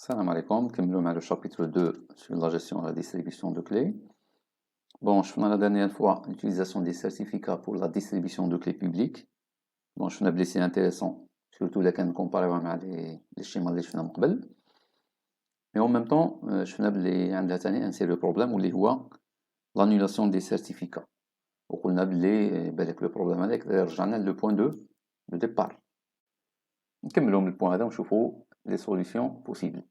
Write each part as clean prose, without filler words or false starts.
Salam alaikum, كملوا مع le chapitre 2 sur la gestion et la distribution de clés. Bon, je faisais la dernière fois l'utilisation des certificats pour la distribution de clés publiques. Bon, je faisais c'est intéressant, surtout là quand comparé avec les schémas اللي شفناهم قبل. Mais en même temps, je faisais اللي عندها تاني un sérieux problème واللي هو l'annulation des certificats. وقلنا بلي بالك le problème هذاك رجعنا le point de départ. نكملوا من البوان هذا ونشوفوا les solutions possibles.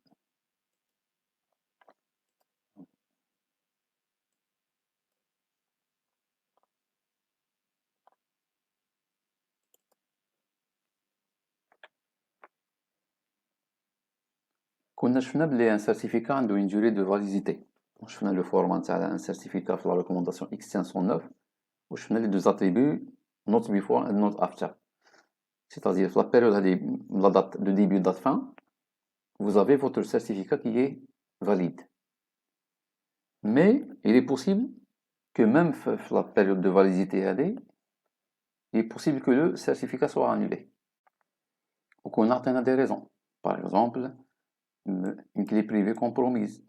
كنا شفنا بلي ان سيرتيفيكا عنده une durée de validité. شفنا لو فورما نتاع ان سيرتيفيكا في لا ريكومونداسيون X509 وشفنا لي دو اتريبيو نوت بيفور اند نوت افتر. C'est-à-dire في لا بيريود هادي لا دات دو ديبي دات فان vous avez votre certificat qui est valide. Mais il est possible que même في la période de validité هادي il est possible que le certificat soit annulé. ou qu'on a des raisons. Par exemple, une clé privée compromise.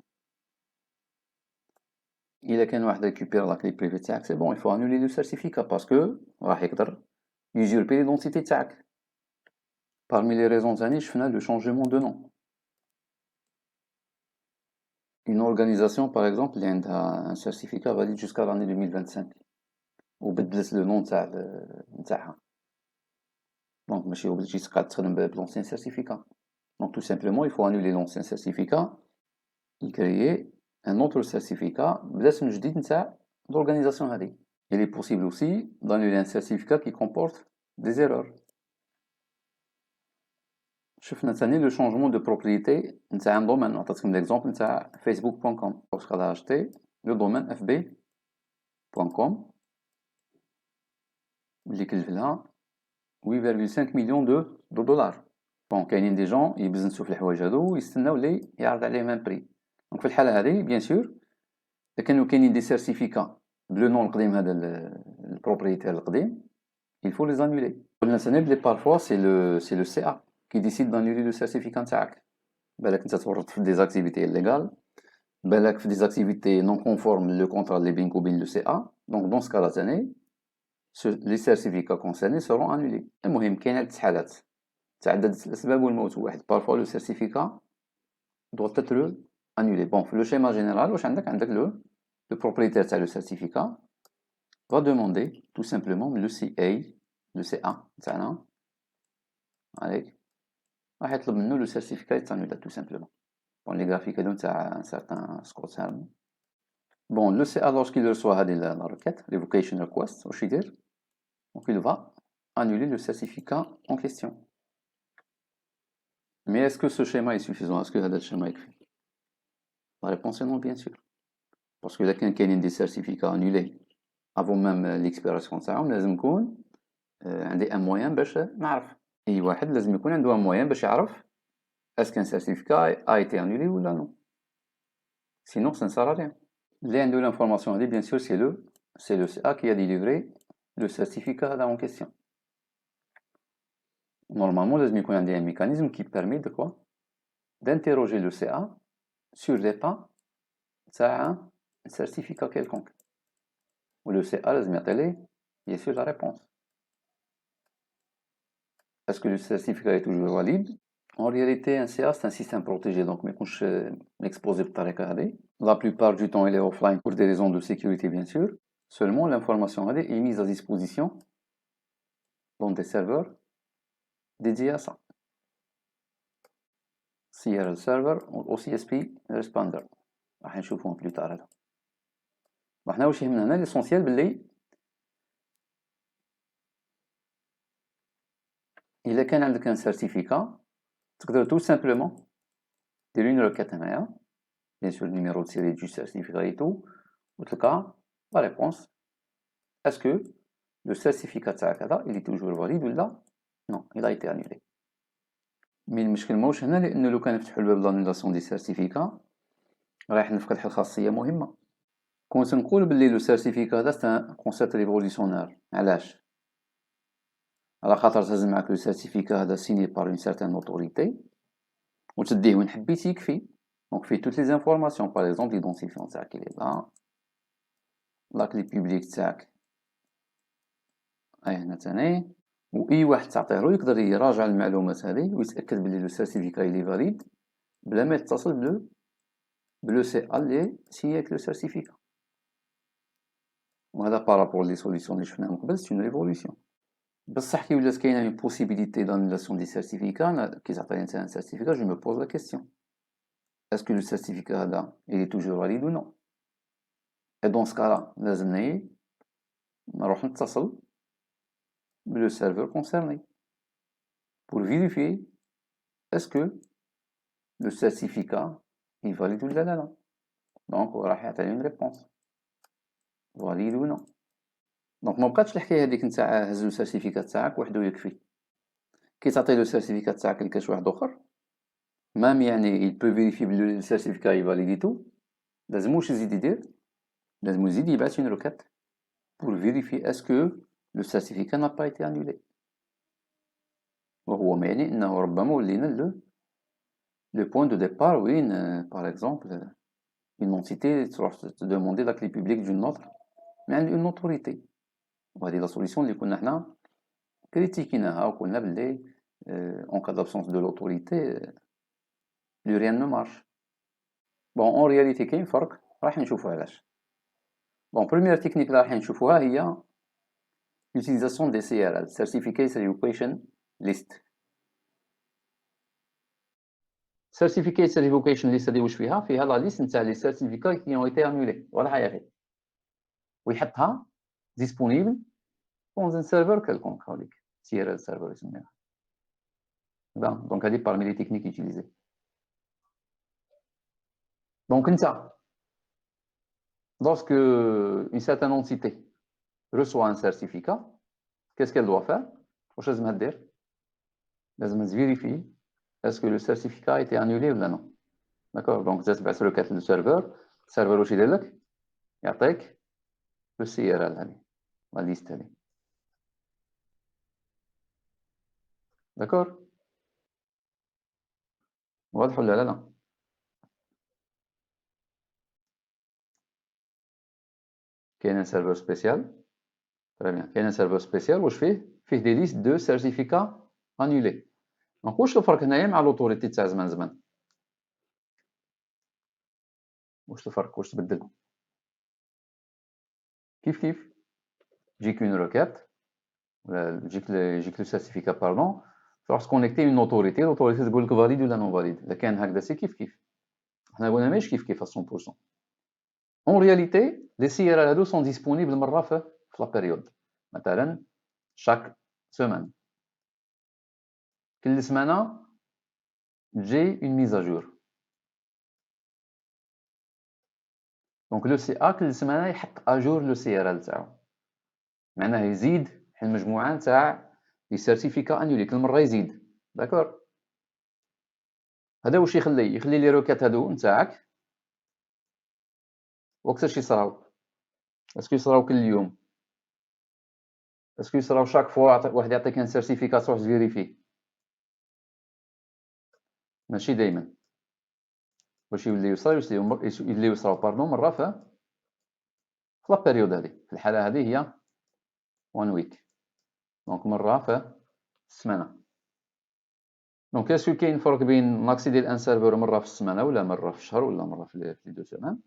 إلا كان واحد récupère la clé privée تاعك c'est bon, il faut annuler le certificat parce que راح يقدر usurper l'identité تاعك. Parmi les raisons تاني شفنا le changement de nom. Une organisation par exemple اللي عندها un certificat valide jusqu'à l'année 2025 وبدلت le nom نتاعها. Donc ماشي obligé تقعد تخدم l'ancien certificat. Donc tout simplement il faut annuler l'ancien certificat et créer un autre certificat باسم جديد نتاع l'organisation هذه. Il est possible aussi d'annuler un certificat qui comporte des erreurs. شفنا ثاني le changement de propriété نتاع un domaine. نعطيكم l'exemple نتاع facebook.com. واش غادا acheter le domaine fb.com اللي كلف لها 8,5 millions de dollars. بون كاينين دي جون يبزنسوا في الحوايج هادو ويستناو لي يعرض عليهم ان بري. دونك في الحاله هذه بيان سور اذا كانوا كاينين دي سيرتيفيكا بلو نون القديم هذا البروبريتير القديم il faut les annuler. قلنا ثاني بلي parfois c'est le CA qui décide d'annuler le certificat نتاعك. بالك انت تورط في des activités illégales, بالك في des activités non conformes le contrat اللي بينك وبين le CA. donc dans ce cas là ثاني les certificats concernés seront annulés. المهم كاين عدة حالات تعددت الأسباب والموت واحد. parfois le certificat doit être annulé. Bon, le schéma général واش عندك le propriétaire تاع le certificat va demander tout simplement le CA تاعنا عليك راح يطلب منه le certificat يتانولا tout simplement. Bon, les graphiques هادو تاع un certain Scott Helm. Bon, le CA lorsqu'il reçoit هذه la requête revocation request واش يدير؟ donc il va annuler le certificat en question. Mais est-ce que ce schéma est suffisant? Est-ce que هذا الشيما يكفي? La réponse est non, bien sûr. Parce que là, quand il y a des certificats annulés avant même l'expiration تاعهم لازم يكون عندي un moyen باش نعرف. أي واحد لازم يكون عنده un moyen باش يعرف est-ce qu'un certificat a été annulé ou là non. Sinon, ça ne sert à rien. اللي عنده l'information هذه bien sûr c'est le CA qui a délivré le certificat هذا en question. Normalement لازم يكون عندي un mécanisme qui permet de quoi? D'interroger le CA sur l'état تاع un certificat quelconque. Ou le CA لازم يعطي bien sûr la réponse. Est-ce que le certificat est toujours valide? En réalité, un CA c'est un système protégé, donc ما يكونش exposé بالطريقة هذه. La plupart du temps, il est offline pour des raisons de sécurité bien sûr. Seulement, l'information هذه est mise à disposition dans des serveurs dédiés à ça. CRL server ou CSP responder. راح نشوفهم plus tard هذا. وحنا واش يهمنا هنا l'essentiel باللي إلا كان عندك un certificat تقدر tout simplement دير une requête هنايا bien sûr le numéro de série du certificat et tout وتلقى la réponse est-ce que le certificat تاعك هذا il est toujours valide ولا non il a été annulé. مي المشكل ماهوش هنا لأنه لو كان نفتحو الباب لانيلاسيون دي سيرتيفيكا رايح نفقد واحد الخاصية مهمة. كنت نقول بلي لو سيرتيفيكا هذا سي كونسيبت ريفوليسيونير. علاش؟ على خاطر تهز معاك لو سيرتيفيكا هذا سيني بار اون سيرتان اوتوريتي وتديه وين حبيتي يكفي. دونك فيه توت لي زانفورماسيون، باغ اكزومبل ليدونتيفيون تاعك اللي لا، لاكلي بوبليك تاعك هنا تاني، واي واحد تعطيهلو يقدر يراجع المعلومات هذه ويتاكد بلي لو سيرتيفيكا اللي فاليد بلا ما يتصل بلو سي ا اللي سياك لو سيرتيفيكا. وهذا بارابور لي سوليسيون اللي شفناهم قبل سي اون ريفولوسيون. بصح كي ولات كاينه اون بوسيبيليتي دانولاسيون دي سيرتيفيكا، كي تعطيني انت ان سيرتيفيكا جو مو بوز لا كيسيون اسكو لو سيرتيفيكا هذا il est toujours valide ou non. et dans ce cas là لازمني نروح نتصل بلو serveur concerné pour vérifier est-ce que le certificat est valide ولا لا. دونك راح يعطيني une réponse valide ou non. دونك ما بقاتش الحكايه هذيك نتاع هز لو سيرتيفيكات تاعك وحده يكفي. كي تعطي لو سيرتيفيكات تاعك لكاش واحد اخر مام يعني il peut vérifier بلي لو سيرتيفيكا est valide tout، لازموش يزيد يدير، لازم يزيد يبعث une requête pour vérifier est-ce que le certificat n'a pas été annulé. وهو ما يعني انه ربما ولينا le point de départ وين par exemple une entité تروح te demander la clé publique d'une autre mais عند une autorité. وهذه لا سوليسيون اللي كنا حنا كريتيكيناها وقلنا بلي en cas d'absence de l'autorité plus rien ne marche. bon en réalité كاين فرق راح نشوفوا علاش. bon première technique اللي راح نشوفوها هي utilisation des CRL Certificate Revocation List. Certificate Revocation List هذه واش فيها؟ فيها لا ليست نتاع لي سيرتيفيكا كي ont été annulés ولا حاجه ويحطها disponible dans un serveur quelconque هذيك CRL server يسميها. دونك هذه parmi les techniques utilisées. donc انت lorsque une certaine entité reçoit un certificat, qu'est-ce qu'elle doit faire? واش لازمها دير؟ لازم تفيريفي est-ce que le certificat a été annulé ولا non. d'accord donc تتبعث requête للسيرفر، السيرفر واش يدير لك؟ يعطيك لو سي ار ال هذه لا ليست هذه. داكور واضح ولا لا؟ كاين ان سيرفر سبيسيال تري بيان، كاين ان سيرفر سبيسيال واش فيه دي ليست دو سيرتيفيكا انولي. دونك واش الفرق هنايا مع لوطوريتي تاع زمان؟ واش الفرق؟ واش تبدل؟ كيف تجيك اون روكيت ولا يجيك لو سيرتيفيكا باردون تروح تكونيكتي اون اوتوريتي، لوطوريتي تقول لك فاليد ولا نون فاليد. اذا كان هكذا سي كيف حنا قلنا ماشي كيف 100%. En réalité, les CRL sont disponibles مرة في la période. مثلا chaque semaine. كل سمانة تجي une mise à jour. donc le CA كل سمانة يحط à jour le CRL تاعو. معناه يزيد المجموعة تاع لي سيرتيفيكا انولي كل مرة يزيد. داكور هذا واش يخلي لي روكات هادو نتاعك وقتاش يصراو؟ اسكو يصراو كل يوم؟ اسكو يصراو شاك فوا واحد يعطيك ان سيرتيفيكا تروح تفيريفي؟ ماشي دايما. واش يولي يصراو باردون مرة في لا بيريود هذه. في الحالة هذه هي 1 ويك دونك مرة في السمانة. دونك اسكو كاين فرق بين ناكسيدي لان سيرفور مرة في السمانة ولا مرة في الشهر ولا مرة في لي 2 سيمان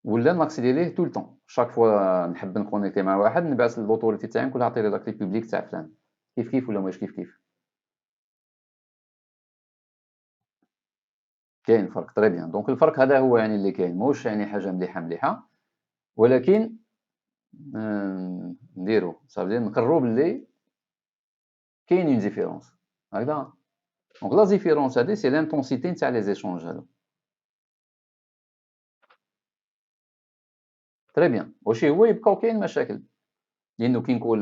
ولا ناكسيدي ليه طول طون؟ شاك فوا نحب نكونيكتي مع واحد نبعث للوطوريتي تاعي نقول عطيلي لاكلي بوبليك تاع فلان. كيف ولا ماهوش كيف؟ كاين فرق طري بيان. دونك الفرق هذا هو يعني اللي كاين، موش يعني حاجة مليحة ولكن نديرو صافي نقرو بلي كاين اون ديفيرونس هكذا. دونك لا ديفيرونس هادي سي لانتونسيتي نتاع لي زيشونج هادو. تري بيان. واش هو يبقاو كاين مشاكل لانه كي نقول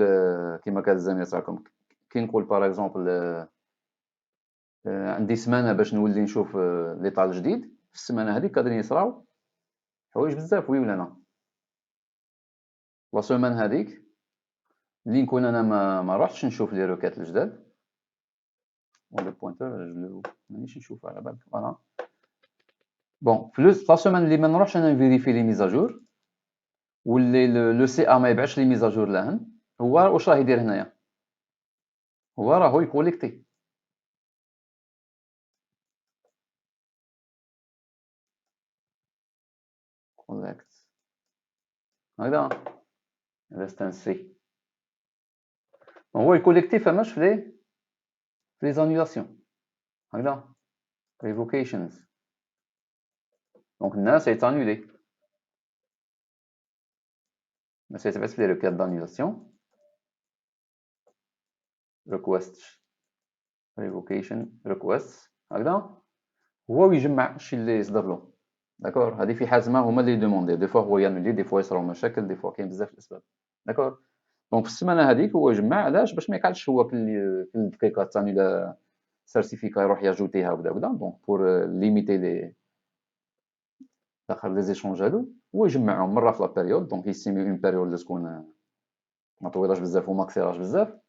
كيما قال الزميل تاعكم كي نقول باغ اكزومبل عندي سمانه باش نولي نشوف ليطال جديد، في السمانه هذيك قادرين يصراو حوايج بزاف وي ولا لا. لا سومان هذيك اللي نكون انا ما روحتش نشوف لي روكات الجداد le pointeur, je le مانيش نشوفه على بالك. Voilà. Bon, في لا سيمين اللي ما نروحش انا نفيريفي لي ميزاجور واللي لو سي ا ما يبعثش لي ميزاجور لهن، هو واش راه يدير هنايا؟ هو راهو يكوليكتي. كوليكت هكذا، هذا ستان سي. هو يكوليكتي فماش في لي زانيولاسيون هكذا، ريفوكيشنز. دونك الناس يتانولي، الناس يتبعث في لي ريكيات دانيولاسيون، ريكويست ريفوكيشن ريكويست هكذا، هو يجمع الشيء اللي يصدر له. داكور، هذه في حالة ما هما اللي يدوموندي، دي فوا هو يانولي، دي فوا يصراو مشاكل، دي فوا كاين بزاف الاسباب. داكور، دونك في السيمانه هذيك هو يجمع، علاش؟ باش ما يقعدش هو كل دقيقه تاني سيرتيفيكا يروح ياجوتيها وكذا وكذا. دونك بور ليميتي لي داخل لي زيشونج هادو، هو يجمعهم مره في لا بيريود. دونك يستيمي اون بيريود اللي تكون ما طويلاش بزاف وما قصيراش بزاف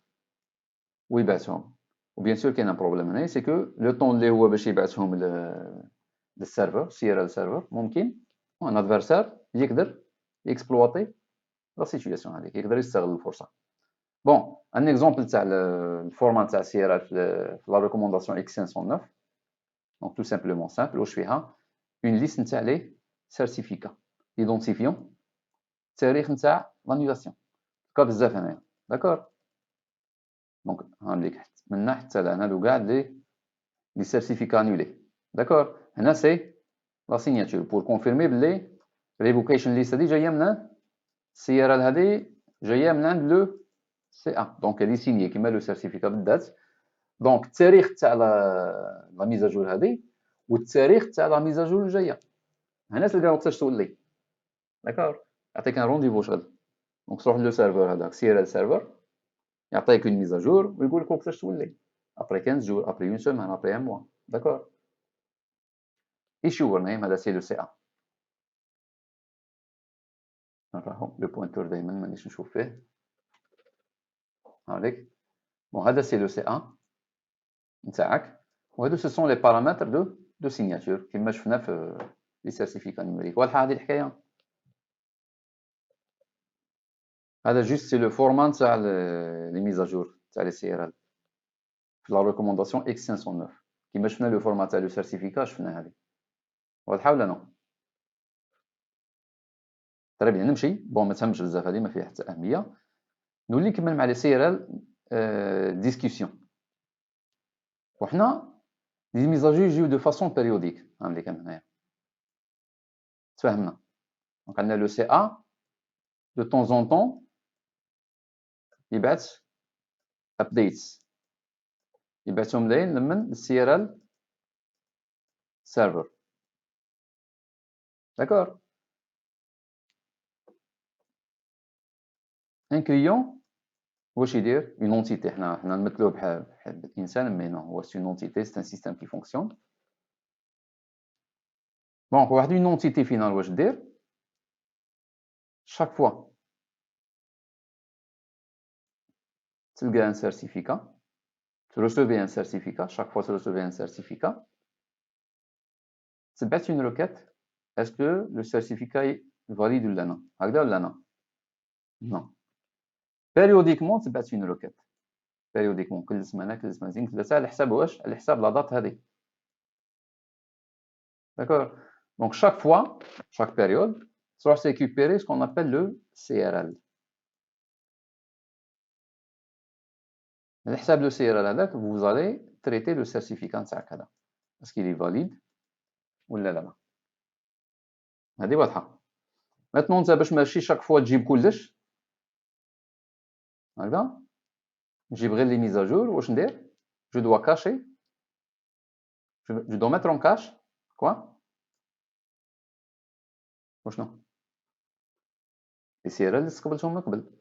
ويبعثهم. وبيان سور كاين ان بروبليم هنايا، سي كو لو طون اللي هو باش يبعثهم للسيرفر سيرال سيرفر، ممكن ان ادفيرسار يقدر يكسبلواتي لا سيتوياسيون هذيك، يقدر يستغل الفرصه. بون ان اكزومبل تاع الفورمات تاع سيرال في لا ريكومونداسيون اكس 509. دونك تو سامبلومون سامبل، واش فيها؟ اون ليست نتاع لي سيرتيفيكا ايدونتيفيون التاريخ نتاع لانيلاسيون، كا بزاف هنايا. داكور، دونك هانليك من هنا حتى لهنا هادو كاع لي سيرتيفيكا انولي. داكور، هنا سي لا سيناتور بور كونفيرمي بلي ريفوكيشن ليست هادي جايه من السيارة هادي، جايه من عند لو سي ا. دونك هادي سينيي كيما لو سيرتيفيكا بالذات. دونك التاريخ تاع لا ميزاجور هادي والتاريخ تاع لا ميزاجور الجايه، هنا تلقى وقتاش تولي. داكور، يعطيك ان رونديفو شغل. دونك تروح لو سيرفور هذاك، سيرال سيرفر، يعطيك اون ميزاجور ويقول لك وقتاش تولي، ابري 15 جور، ابري اون سيمان، ابري ان موا. داكور، ايشور نيم، هذا سي لو سي ا. راهو لو بوينتور دايما مانيش نشوف فيه، هاوليك. بون هذا سي لو سي ا نتاعك، وهادو سو سون لي بارامتر دو سيناتور كيما شفنا في لي سيرتيفيكا نيميريك. واضحه هذه الحكايه؟ هذا جوست سي لو فورمان تاع لي ميزاجور تاع لي سي ار ال في لا ريكومونداسيون اكس 509 كيما شفنا لو فورمان تاع لو سيرتيفيكا، شفنا هذه. واضحه ولا نو؟ تري بيان، نمشي. بون ما تهمش بزاف هذه، ما فيها حتى اهميه. نولي نكمل مع لي سي ار ال ديسكوسيون. وحنا لي ميزاجور يجيو دو فاسون بيريوديك، هاهم كان هنايا تفهمنا. دونك عندنا لو سي ا دو طون زون طون يبعث ابديتس، يبعثهم لين من السي ار ال سيرفر. داكور، ان كليون واش يدير؟ اون اونتيتي، حنا نمثلوه بحال الانسان، مي نو، هو سي اون اونتيتي، سي ان سيستيم كي فونكسيون. دونك واحد اون اونتيتي فينال واش دير؟ chaque fois تلقى ان سيرتيفيكا، تروسوفي ان سيرتيفيكا، chaque fois تروسوفي ان سيرتيفيكا، تبعث اون روكيت اسكو لو سيرتيفيكا فاليد ولا لا، هكذا ولا لا؟ نو. بيريوديكمون تبعث اون روكيت، بيريوديكمون كل سمانه كل سمانتين ثلاثه، على حساب واش؟ على حساب لا دات هذه. داكور، دونك chaque fois chaque période تروح récupérer ce qu'on appelle le CRL. على حساب لو سي ار ال هذاك vous allez traiter le certificat نتاعك هذا، est-ce qu'il est valide ولا لا. هذه واضحه. ماتنون انت باش ماشي شاك فوا تجيب كلش هكذا، نجيب غير لي ميزاجور، واش ندير؟ جو دوا كاشي، جو دوا ميتر اون كاش كوا وشنو لي سي ار ال اللي استقبلتهم من قبل.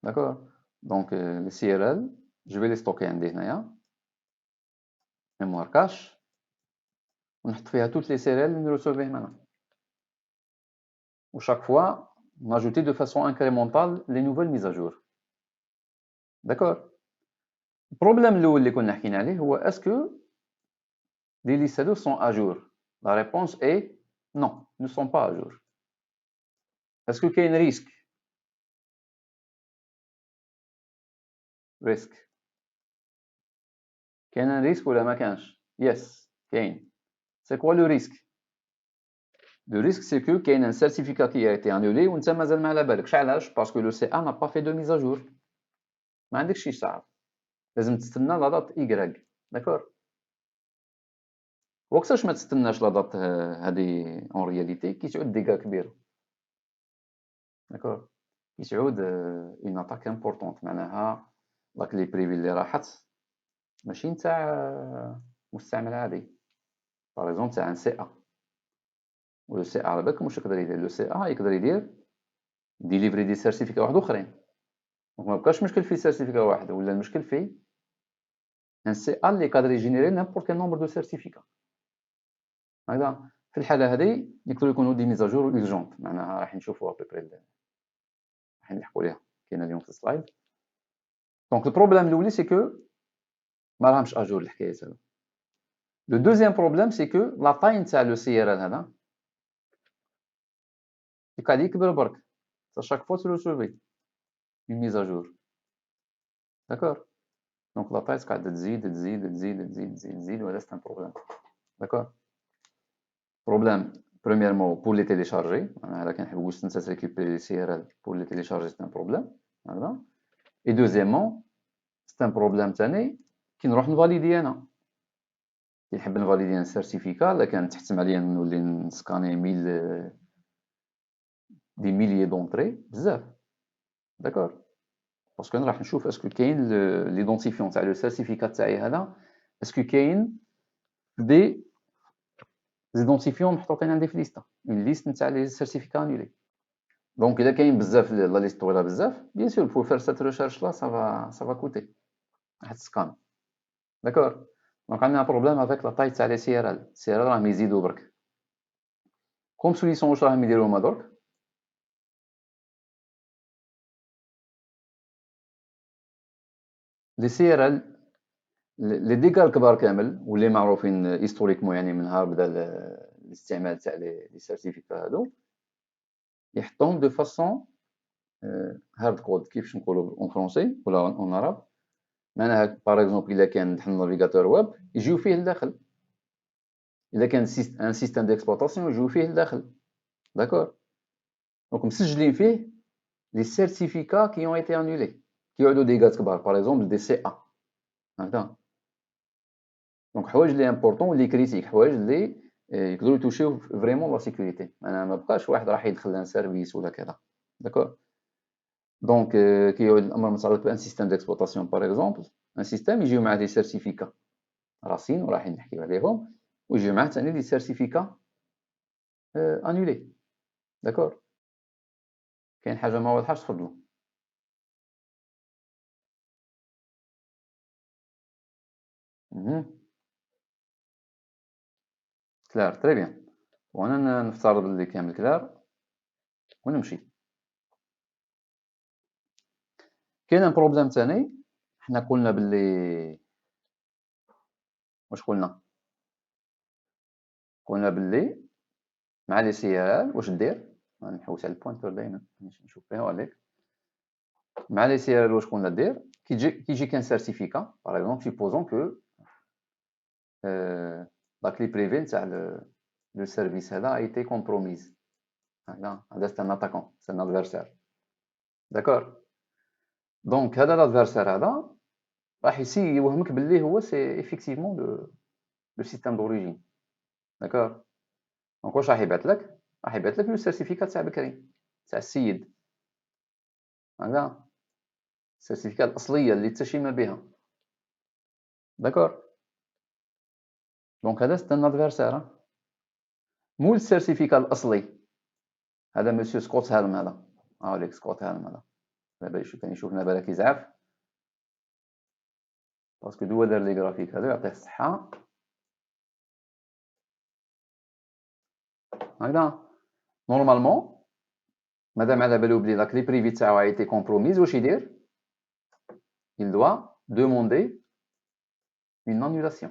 داكور، دونك لي سي ار ال جو في لي ستوكي عندي هنايا ميموار كاش، ونحط فيها توت لي سي ار ال اللي نروسوفيهم انا، وشاك فوا ناجوتي دو فاسون انكريمونتال لي نوفيل ميزاجور. داكور، البروبليم الاول اللي كنا حكينا عليه هو اسكو les listes sont à jour. La réponse est non, ils ne sont pas à jour. Est-ce qu'il y a un risque? Risque. Il y a un risque ou la كانش? Yes, كاين. C'est quoi le risque? Le risque c'est que il y a un certificat qui a été annulé وانت مازال ما على بالكش علاش؟ parce que le CA n'a pas fait de mise à jour. ما عندكش شي تعرف. لازم تستنى لا دات Y. داكور؟ وقتاش ما تستناش لا دات هذه اون رياليتي كي تعود ديكا كبيره. داكور؟ كي تعود اون اتاك امبورطونط معناها لا كلي بريفي اللي راحت ماشي نتاع مستعمل عادي. باغ اكزومبل تاع ان سي ا. و لو سي ا على بالكم واش يقدر يدير؟ لو سي ا يقدر يدير ديليفري دي سيرتيفيكا واحد اخرين. دونك ما بقاش مشكل في سيرتيفيكا واحد ولا المشكل في ان سي ا اللي قادر يجينيري نيمبورت كال نومبر دو سيرتيفيكا. هكذا في الحاله هذه يقدروا يكونوا دي ميزاجور اورجونت معناها راح نشوفوا ابري راح نلحقوا ليها كاينه اليوم في السلايد. دونك البروبليم الاولي سي كو ما راهمش اجور الحكايات هذو. لو دوزيام بروبليم سي كو لا طاي نتاع لو سي ار ال هذا قاعد يكبر برك شاك فوا تروسوفي اون ميزاجور. داكور؟ دونك لا طاي قاعده تزيد تزيد تزيد تزيد تزيد تزيد وهذا سي ان بروبليم. داكور؟ بروبليم premièrement pour les télécharger. انا كنحب واش انت تريكوبيري سي ار ال pour les télécharger c'est un problème. هكذا. Et deuxièmement c'est un problème ثاني كي نروح نفاليدي انا كي نحب نفاليدي ان سيرتيفيكا الا كان تحتم عليا نولي نسكاني 1000 دي ميليي دونطري بزاف. داكور؟ باسكو انا راح نشوف اسكو كاين ليدونتيفيون تاع لو سيرتيفيكا تاعي هذا اسكو كاين دي زيدونتيفيون محطوطين عندي في ليستا اون ليست نتاع لي سيرتيفيكا انولي. دونك الا كاين بزاف لا ليست طويله بزاف بيان سور بور فير سيت ريشيرش لا سافا كوتي راح تسكان. داكور؟ دونك عندنا بروبليم افيك لا طاي تاع لي سي ار ال. سي ار ال راهم يزيدوا برك. كوم سوليسيون واش راهم يديروا هما درك؟ لي سي ار ال لي ديغا الكبار كامل واللي معروفين هيستوريكمون يعني من نهار بدا الاستعمال تاع لي سيرتيفيكا هادو يحطوهم دو فاسون هارد كود كيفاش نقولوا اون فرونسي ولا اون عرب. معناها باغ اكزومبل الا كان دحال نافيغاتور ويب يجيو فيه لداخل. الا كان ان سيستيم ديكسبلوطاسيون يجيو فيه لداخل. داكور؟ دونك مسجلين فيه لي سيرتيفيكا كي اون ايتي انولي كيعودوا ديغات كبار باغ اكزومبل دي سي ا. هكذا. دونك حوايج لي امبورطون لي كريتيك حوايج لي يقدروا يتوشيو فريمون لا سيكوريتي. انا ما بقاش واحد راح يدخل ان سيرفيس ولا كذا. داكور؟ دونك كي يعود الامر متعلق بان سيستيم ديكسبلوطاسيون باغ اكزومبل ان سيستيم يجيو معاه دي سيرتيفيكا راسين وراح نحكيو عليهم ويجيو معاه ثاني دي سيرتيفيكا انولي. داكور؟ كاين حاجه ما واضحاش تفضلوا. كلار تري بيان. وانا نفترض اللي كامل كلار ونمشي. كاين ان بروبليم ثاني حنا قلنا باللي واش قلنا باللي مع لي سي ار ال واش دير نحوس على البوينتر دائما باش نشوف فيها عليك. مع لي سي ار ال واش قلنا دير كي يجي كان سيرتيفيكا باغ اكزومبل سيبوزون كو لا كلي بريفي نتاع لو سيرفيس هذا ايتي كومبروميز. هذا سي ان اتاكون سي ان ادفيرسير. داكور؟ دونك هذا الادفيرسير هذا راح يسي يوهمك باللي هو سي ايفيكتيفمون لو سيستيم دوريجين. داكور؟ دونك واش راح يبعث لك؟ راح يبعث لك لو سيرتيفيكا تاع بكري تاع السيد. هكذا السيرتيفيكا الاصليه اللي حتى شي ما بها. داكور؟ دونك هذا سي ان ادفيرسير. مول السيرتيفيكا الاصلي هذا مسيو سكوت هالم هذا هاوليك سكوت هالم هذا دابا كان يشوفنا بالك يزعف باسكو دوا دار لي غرافيك هذا يعطيه الصحه. هكذا نورمالمون مادام على بالو بلي لا كلي بريفي تاعو ايتي كومبروميز واش يدير؟ il doit demander une annulation.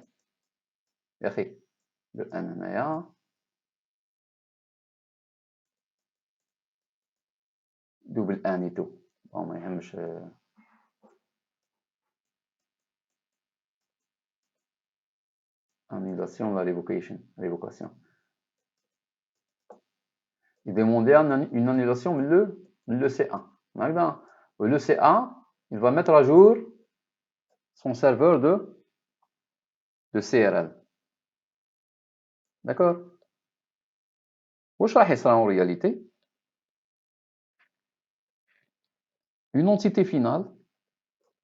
يا أخي le n هنايا double n et tout bon ما يهمش annulation la révocation il demandait une annulation le C1 le C1 il va mettre à jour son serveur de CRL d'accord واش راح يصرى en réalité une entité finale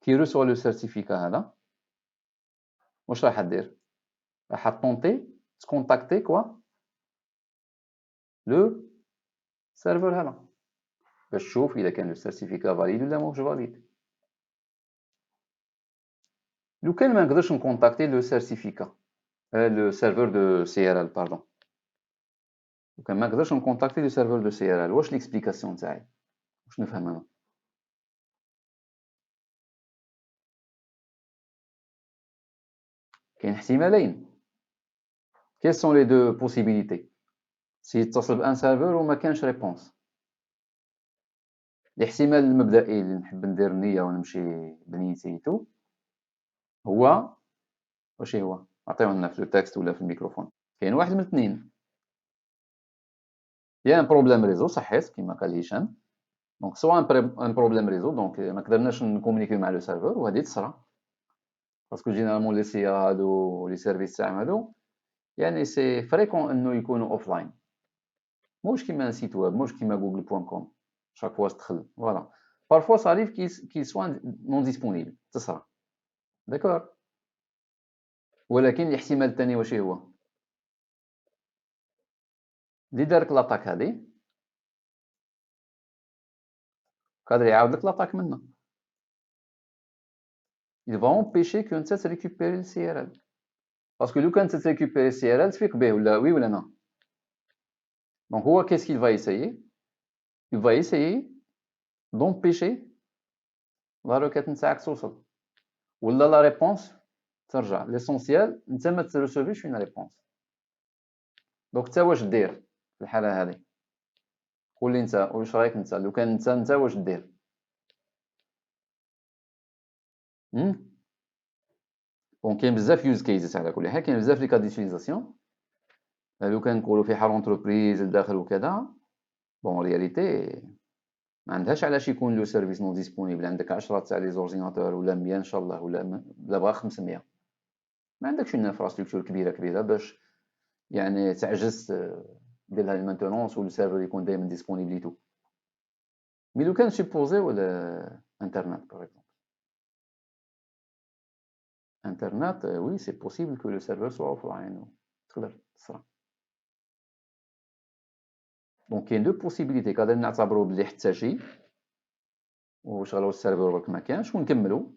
qui reçoit le certificat هذا واش راح دير راح تونتي تكونتاكتي quoi le serveur هذا باش تشوف اذا كان le certificat valide ولا ماهوش valide لو كان ما نقدرش نكونتاكتي le certificat le serveur de CRL pardon لو كان ما نقدرش نكونتاكتي le serveur de CRL واش l'explication تاعي واش نفهم انا كاين احتمالين quelles sont les deux possibilités سي يتصل بان سيرفر وما كانش ريبونس الاحتمال المبدئي اللي نحب ندير نيه ونمشي بنيتيتو هو واش هو عطيوه لنا في التكست ولا في الميكروفون كاين واحد من الاثنين يا ان بروبليم ريزو صحيت كيما قال هشام دونك سوا ان بروبليم ريزو دونك ما قدرناش نكومونيكيو مع لو سيرفور وهذه تصرا باسكو جينيرالمون لي سي هادو لي سيرفيس تاعهم هادو يعني سي فريكون انه يكونوا اوف لاين موش كيما سيت ويب موش كيما جوجل بوان كوم شاك فوا تدخل فوالا بارفوا صاريف كي سوا نون ديسپونيبل تصرا داكور ولكن الاحتمال الثاني واش هو اللي دارك لاطاك هادي قادر يعاود لك لاطاك منه il va empêcher que انت تريكوبيري السي ار ال باسكو لو كان تريكوبيري السي ار ال تفيق به ولا وي ولا لا دونك هو كيس qu'il va essayer il va essayer d'empêcher لا روكيت نتاعك توصل ولا لا ريبونس ترجع ليسونسيال انت ما تريسوفيش اون ريبونس دونك انت واش دير في الحاله هذه قول لي انت واش رايك انت لو كان انت واش دير بون كاين بزاف يوز كيسز على كل حال كاين بزاف لي كا ديتيليزاسيون لو كان نقولوا في حال اونتربريز الداخل وكذا بون رياليتي ما عندهاش علاش يكون لو سيرفيس نون ديسپونيبل عندك 10 تاع لي زورديناتور ولا 100 ان شاء الله ولا بغا 500 ما عندكش اون انفراستركتور كبيره باش يعني تعجز دير لها المانتونونس والسيرفر يكون دائما ديسپونيبل تو مي لو كان سيبوزي ولا انترنت باغ اكزومبل Internet, oui, c'est possible que le serveur soit offline. تقدر تصرا. دونك كاين دو بوسيبيليتي قادرين نعتبروا بلي حتى شي وشغلوا السيرفر برك ما كانش ونكملوا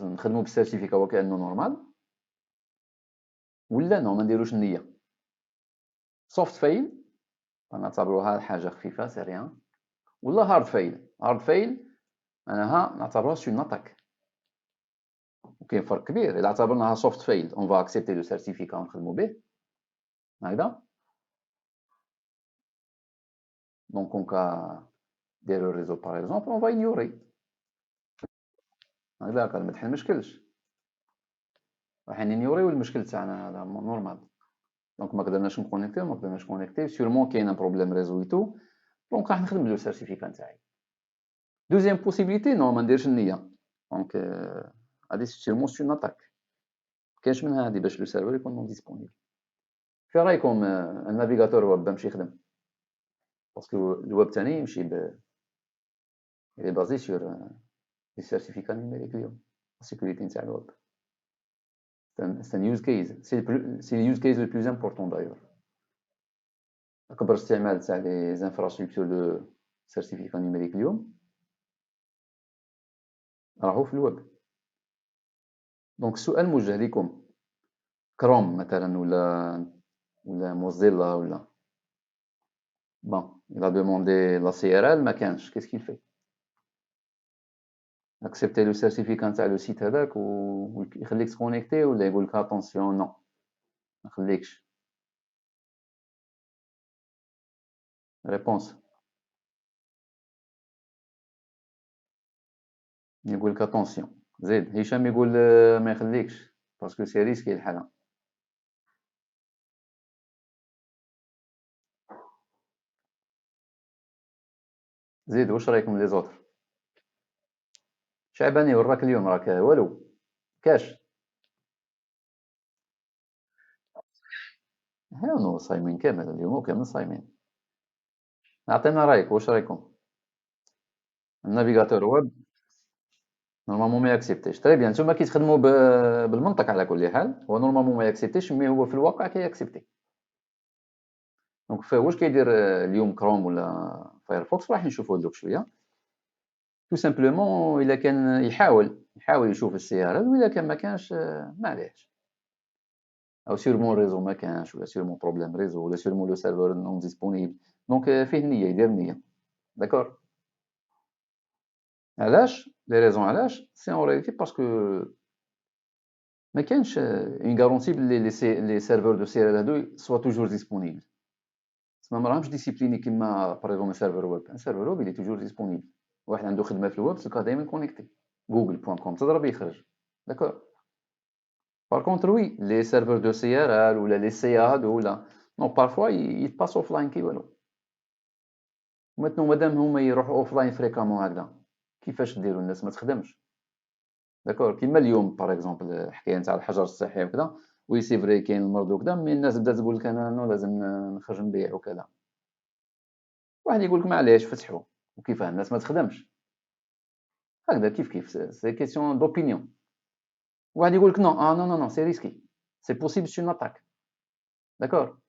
نخدموا بالسيرتيفيكا وكانه نورمال ولا نو ما نديروش النيه سوفت فايل نعتبروها حاجه خفيفه سي ريان ولا هارد فايل معناها نعتبروها سي اون اتاك وكاين فرق كبير الا اعتبرناها سوفت فايل اون فا اكسبتي لو سيرتيفيكا ونخدموا به هكذا دونك اون كا دير الريزو باغ اكزومبل اون فا ignorer هكذا قال ما تحمشكلش راح نيوريو المشكل تاعنا هذا نورمال دونك ما قدرناش نكونيكتيو سيرمون كاين ان بروبليم ريزويتو دونك راح نخدم لو سيرتيفيكا نتاعي دوزيام بوسيبيليتي نو ما نديرش النيه دونك هادي سيرمون سي اون اتاك كاينش منها هادي باش لو سيرفر يكون نون ديسپونيبل في رايكم النافيغاتور ويب باش يخدم باسكو الويب تاني يمشي لي بازي سور لي سيرتيفيكا نيميريك اليوم السيكوريتي نتاع الويب c'est un use case c'est le use case le plus important d'ailleurs اكبر استعمال تاع لي زانفراستركتور دو سيرتيفيكا نيميريك اليوم راهو في الويب دونك السؤال موجه لكم كروم مثلا ولا موزيلا ولا بون il a demandé la CRL ما كانش qu'est-ce qu'il fait اكسبتي لو سيرتيفيكا نتاع لو سيت هذاك ويخليك تكونيكتي، ولا يقول لك اتونسيون نو ما خليكش. ريبونس يقول لك اتونسيون. زيد هشام يقول ما يخليكش باسكو سي ريسكي الحالة. زيد واش رايكم لي زوتر؟ شعباني وراك اليوم راك والو كاش. هانو صايمين كامل اليوم كامل صايمين. اعطينا رايك واش رايكم؟ النافيغاتور ويب نورمالمون ما ياكسبتيش. تري بيان نتوما كي تخدموا بالمنطق على كل حال هو نورمالمون ما ياكسبتيش، مي هو في الواقع كياكسبتي. دونك واش كيدير اليوم كروم ولا فايرفوكس؟ راح نشوفوا دوك شويه. تو سامبلومون الا كان يحاول يشوف السي ار ال، واذا كان ما كانش معليش، او سيرمون ريزو ما كانش، ولا سيرمون بروبليم ريزو، ولا سيرمون لو سيرفور نون ديسپونيبل. دونك فيه نيه، يدير نيه. داكور. علاش لي ريزون علاش؟ سي اون رياليتي باسكو ما كانش اون غارونتي بلي لي سيرفور دو سي ار ال هادو سوا توجور ديسپونيبل. تسمى ما راهمش ديسيبليني كيما باغ سيرفور ويب. ان سيرفور ويب اللي توجور ديسپونيبل. واحد عنده خدمه في الويب تلقاه دائما كونيكتي. google.com تضرب يخرج. داكور. Par contre, oui, les serveurs de CRL ou les CA هادو non parfois ils passent offline كي والو. maintenant مادام هما يروحوا offline فريكامون هكذا كيفاش ديروا؟ الناس ما تخدمش. داكور. كيما اليوم باغ اكزومبل حكايه نتاع الحجر الصحي وكذا، وي سي فري كاين المرض وكذا، مي الناس بدات تقول لك انا نو لازم نخرج نبيع وكذا. واحد يقول لك معليش فتحوا، وكيفاه الناس ما تخدمش هكذا كيف سي كيسيون دوبينيون. واحد يقول لك نو نو نو نو سي ريسكي سي بوسيبل سي اون اتاك. داكور.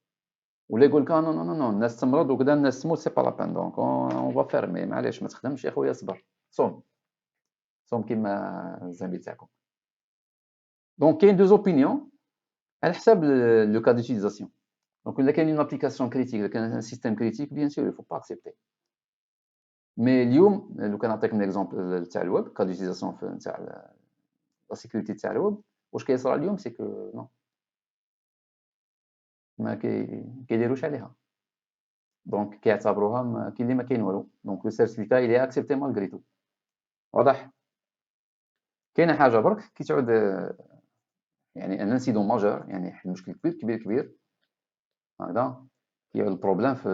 ولا يقول لك نو نو نو نو الناس تمرض وكذا، الناس تموت سي با لا بان دونك اون فا فيرمي. معليش ما تخدمش يا خويا، صبر صوم صوم كيما الزميل تاعكم. دونك كاين دوز اوبينيون على حساب لو كا ديتيليزاسيون. دونك الا كاين اون ابليكاسيون كريتيك، الا كان ان سيستيم كريتيك، بيان سور يفو با اكسبتي. مي اليوم لو كان نعطيك من اكزومبل تاع الويب كا ديتيليزاسيون تاع لا سيكوريتي تاع الويب، واش كيصرى اليوم سي كو نو ما كيديروش عليها. دونك كيعتبروها كاين اللي ما كاين والو. دونك لو سيرتيفيكا الي اكسبتي مالغري تو. واضح؟ كاينه حاجه برك كي تعود يعني ان انسيدون ماجور، يعني واحد المشكل كبير كبير كبير هكذا، كيعود البروبليم في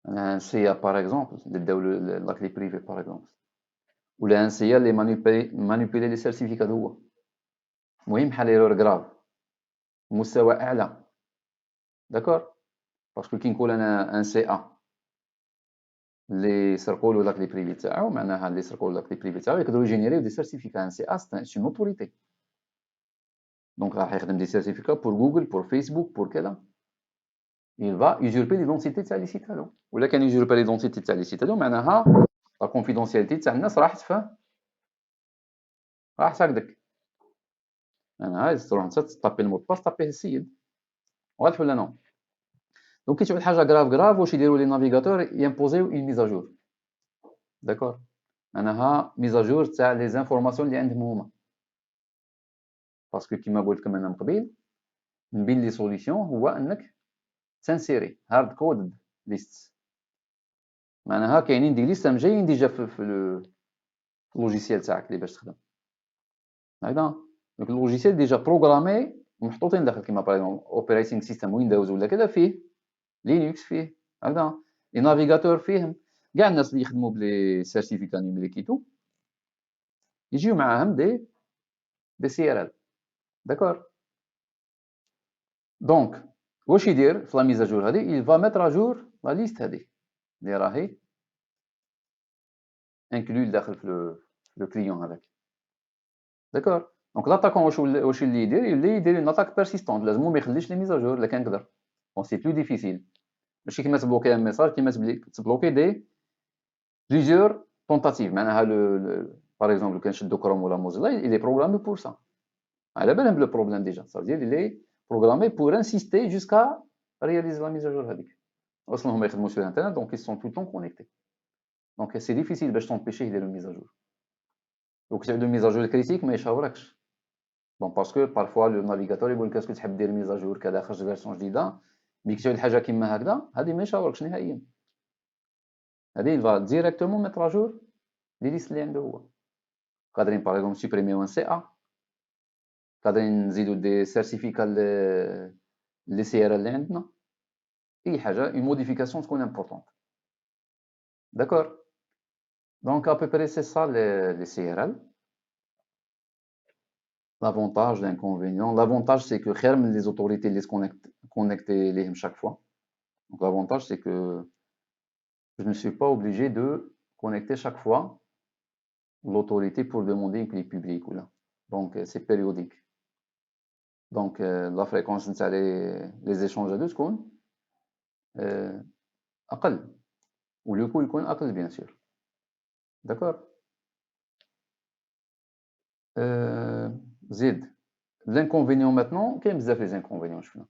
ان سي باغ اكزومبل اللي داو لاكلي بريفي باغ اكزومبل، ولا ان سي اللي مانيبيلي لي سيرتيفيكات هو. المهم بحال ايرور كراف مستوى اعلى. داكور. باسكو كي نقول انا ان سي ا اللي سرقوا له لاكلي بريفي تاعو، معناها اللي سرقوا له لاكلي بريفي تاعو يقدروا يجينيريو دي سيرتيفيكات. ان سي ا سي اون اوتوريتي، دونك راح يخدم دي سيرتيفيكات بور جوجل بور فيسبوك بور كذا. il va usurper l'identité تاع لي سيت هادو. ولا كان usurper l'identité تاع لي سيت هادو معناها لا كونفيدونسياليتي تاع الناس راحت هكذاك. معناها تروح انت تطابي المود باس طابيه السيد. واضح ولا نو؟ دونك كي تعود حاجه كراف واش يديروا لي نافيغاتور؟ يمبوزيو اون ميزاجور. داكور. معناها ميزاجور تاع لي زانفورماسيون اللي عندهم هما. باسكو كيما قلت لكم انا من قبيل، من بين لي سوليسيون هو انك تنسيري هارد كود ليست. معناها كاينين دي ليست جايين ديجا في اللوجيسيال تاعك اللي باش تخدم هكذا. دونك اللوجيسيال ديجا بروغرامي محطوطين داخل، كيما باغ اكزومبل اوبيريتينغ سيستم ويندوز ولا كذا فيه لينكس، فيه هكذا لي نافيغاتور فيهم. كاع الناس اللي يخدموا بلي سيرتيفيكا نيميريكيتو يجيو معاهم دي سي ار ال. داكور. دونك واش يدير في لا ميزاجور هذه؟ il va mettre à jour لا ليست هذه اللي راهي انكلو داخل في لو كليون هذاك. داكور. دونك لاتاكون واش اللي يدير اون اتاك بيرسيستونت، لازم ما يخليش لي ميزاجور الا كان قدر. بون سي بلو ديفيسيل، ماشي كيما تبلوكي ان ميساج، كيما تبلوكي دي بليزيور طونطاتيف. معناها باغ اكزومبل كان نشدو كروم ولا موزيلا il est programmé pour ça. على بالهم بلو بروبليم ديجا، ça veut dire il est programmé pour insister jusqu'à réaliser la mise à jour هذيك. اصلا هما يخدموا sur internet donc ils sont tout le temps connectés. دونك سي ديفيسيل باش تونبيشيه يدير ميزاجور. دوك تعمل ميزاجور كريتيك ما يشاوركش. بون باسكو بارفوا لو نافيغاتور يقول لك اسكو تحب دير ميزاجور كذا خرج فيرسيون جديده، ملي كتعود حاجه كيما هكذا هذه ما يشاوركش نهائيا. هذه يلفا ديريكتومون ميتر اجور لي ليست اللي عنده هو. قادرين باغ اكزومبل سوبريميو ان سي ا، قادرين نزيدو دي سيرتيفيكا لي سي ار اللي عندنا، اي حاجه اون موديفيكاسيون تكون امبورطونت. داكور. دونك ا بو بري سي سا لي سي ار ال. L'avantage, l'inconvénient. L'avantage, c'est que خير من les autorités اللي connecter ليهم chaque fois. Donc l'avantage, c'est que je ne suis pas obligé de connecter chaque fois l'autorité pour demander une clé publique ou là. Donc c'est périodique. Donc la fréquence نتاع les échanges هادو تكون أقل و le coût يكون أقل bien sûr. D'accord. زيد l'inconvénient maintenant كاين بزاف les inconvénients شفنا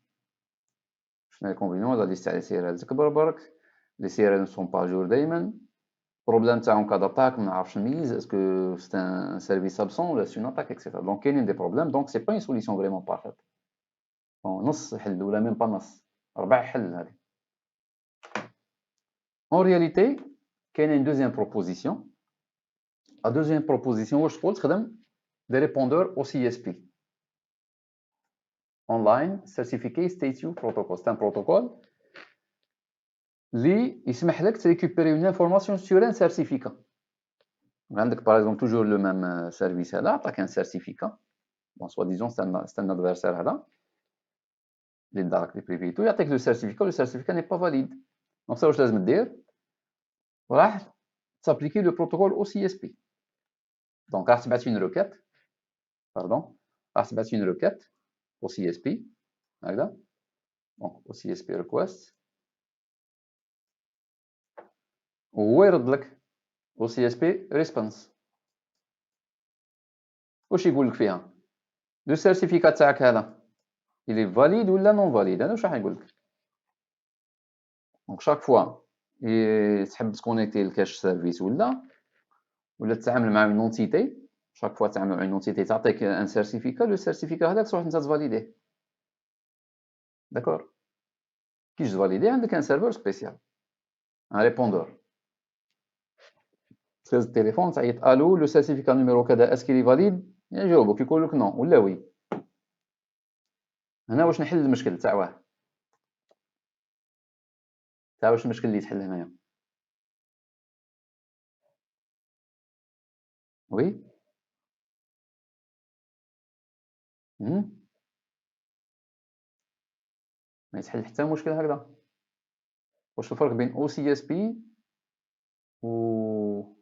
l'inconvénient la liste تاع les CRL تكبر برك les CRL ne sont pas à jour دايما problème تاعهم كا d'attaque ما نعرفش نميز اسكو c'est un service absent ولا c'est une attaque etc. donc كاينين des problèmes donc c'est pas une solution vraiment parfaite. نص حل ولا même pas نص ربع حل هذه. en réalité كاينين deuxième proposition. la deuxième proposition واش تقول تخدم des répondeurs OCSP Online Certificate Statute Protocol. C'est un protocole اللي يسمح لك تريكوبيري اون انفورماسيون سور ان سيرتيفيكا. عندك باغ اكزومبل توجور لو ميم سيرفيس هذا عطاك ان سيرتيفيكا بون سوا ديزون سي ان ادفيرسير هذا اللي دارك لي بريفيتو يعطيك لو سيرتيفيكا ني با فاليد. دونك واش لازم دير؟ راح تابليكي لو بروتوكول او سي اس بي. دونك راح تبعث اون روكيت راح تبعث اون روكيت او سي اس بي هكذا. دونك او سي اس بي ريكويست وهو يرد لك او سي اس بي ريسبونس. واش يقول لك فيها؟ لو سيرتيفيكا تاعك هذا il est valide ولا non valide. هذا واش راح يقول لك. دونك شاك فوا تحب تكونيكتي لكاش سيرفيس ولا تتعامل مع اون اونتيتي، شاك فوا تتعامل مع اون اونتيتي تعطيك ان سيرتيفيكا، لو سيرتيفيكا هذاك تروح انت تفاليديه. داكور. كي تفاليديه عندك ان سيرفور سبيسيال ان ريبوندور تهز التليفون تعيط الو لو سيرتيفيكا نيميرو كذا اسكي لي فاليد، يجاوبك يقول لك نو ولا وي. هنا واش نحل المشكل تاع واحد تاع واش المشكل اللي يتحل هنايا؟ وي ما يتحل حتى مشكل هكذا. واش الفرق بين او سي اس بي و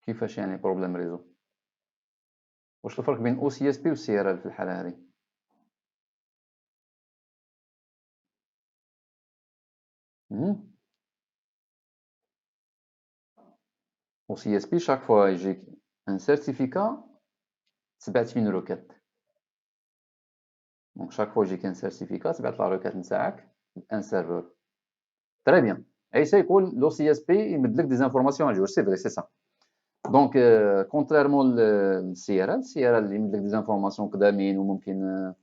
كيفاش يعني بروبليم ريزو؟ واش الفرق بين او سي اس بي و سي ار ال في الحاله هذه؟ او سي اس بي شاك فوا يجيك ان سيرتيفيكا تبعت فين روكيت. دونك شاك فوا يجيك ان سيرتيفيكا تبعت لا روكيت نتاعك ان سيرفور. تري بيان. عيسى يقول لو سي اس بي يمد لك دي زانفورماسيون اجور سي فري سي سا. دونك كونتريرمون للسي ار ال، السي ار ال يمد لك دي زانفورماسيون قدامين وممكن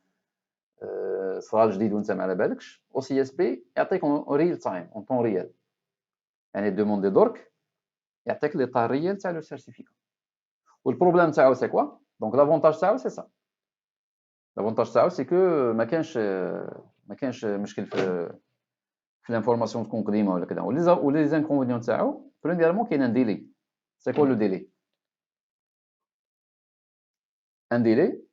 صرا جديد وانت ما على بالكش. او سي اس بي يعطيك اون ريل تايم اون طون ريال، يعني دوموندي درك يعطيك ليطار ريال تاع لو سيرتيفيكا. والبروبليم تاعو سي كوا؟ دونك لافونتاج تاعو سي سا، لافونتاج تاعو سي كو ما كانش مشكل في الانفورماسيون تكون قديمه ولا كذا. ولي زانكونفينيون تاعو بريميرمون كاين ان ديلي. سي كوا لو ديلي؟ ان ديلي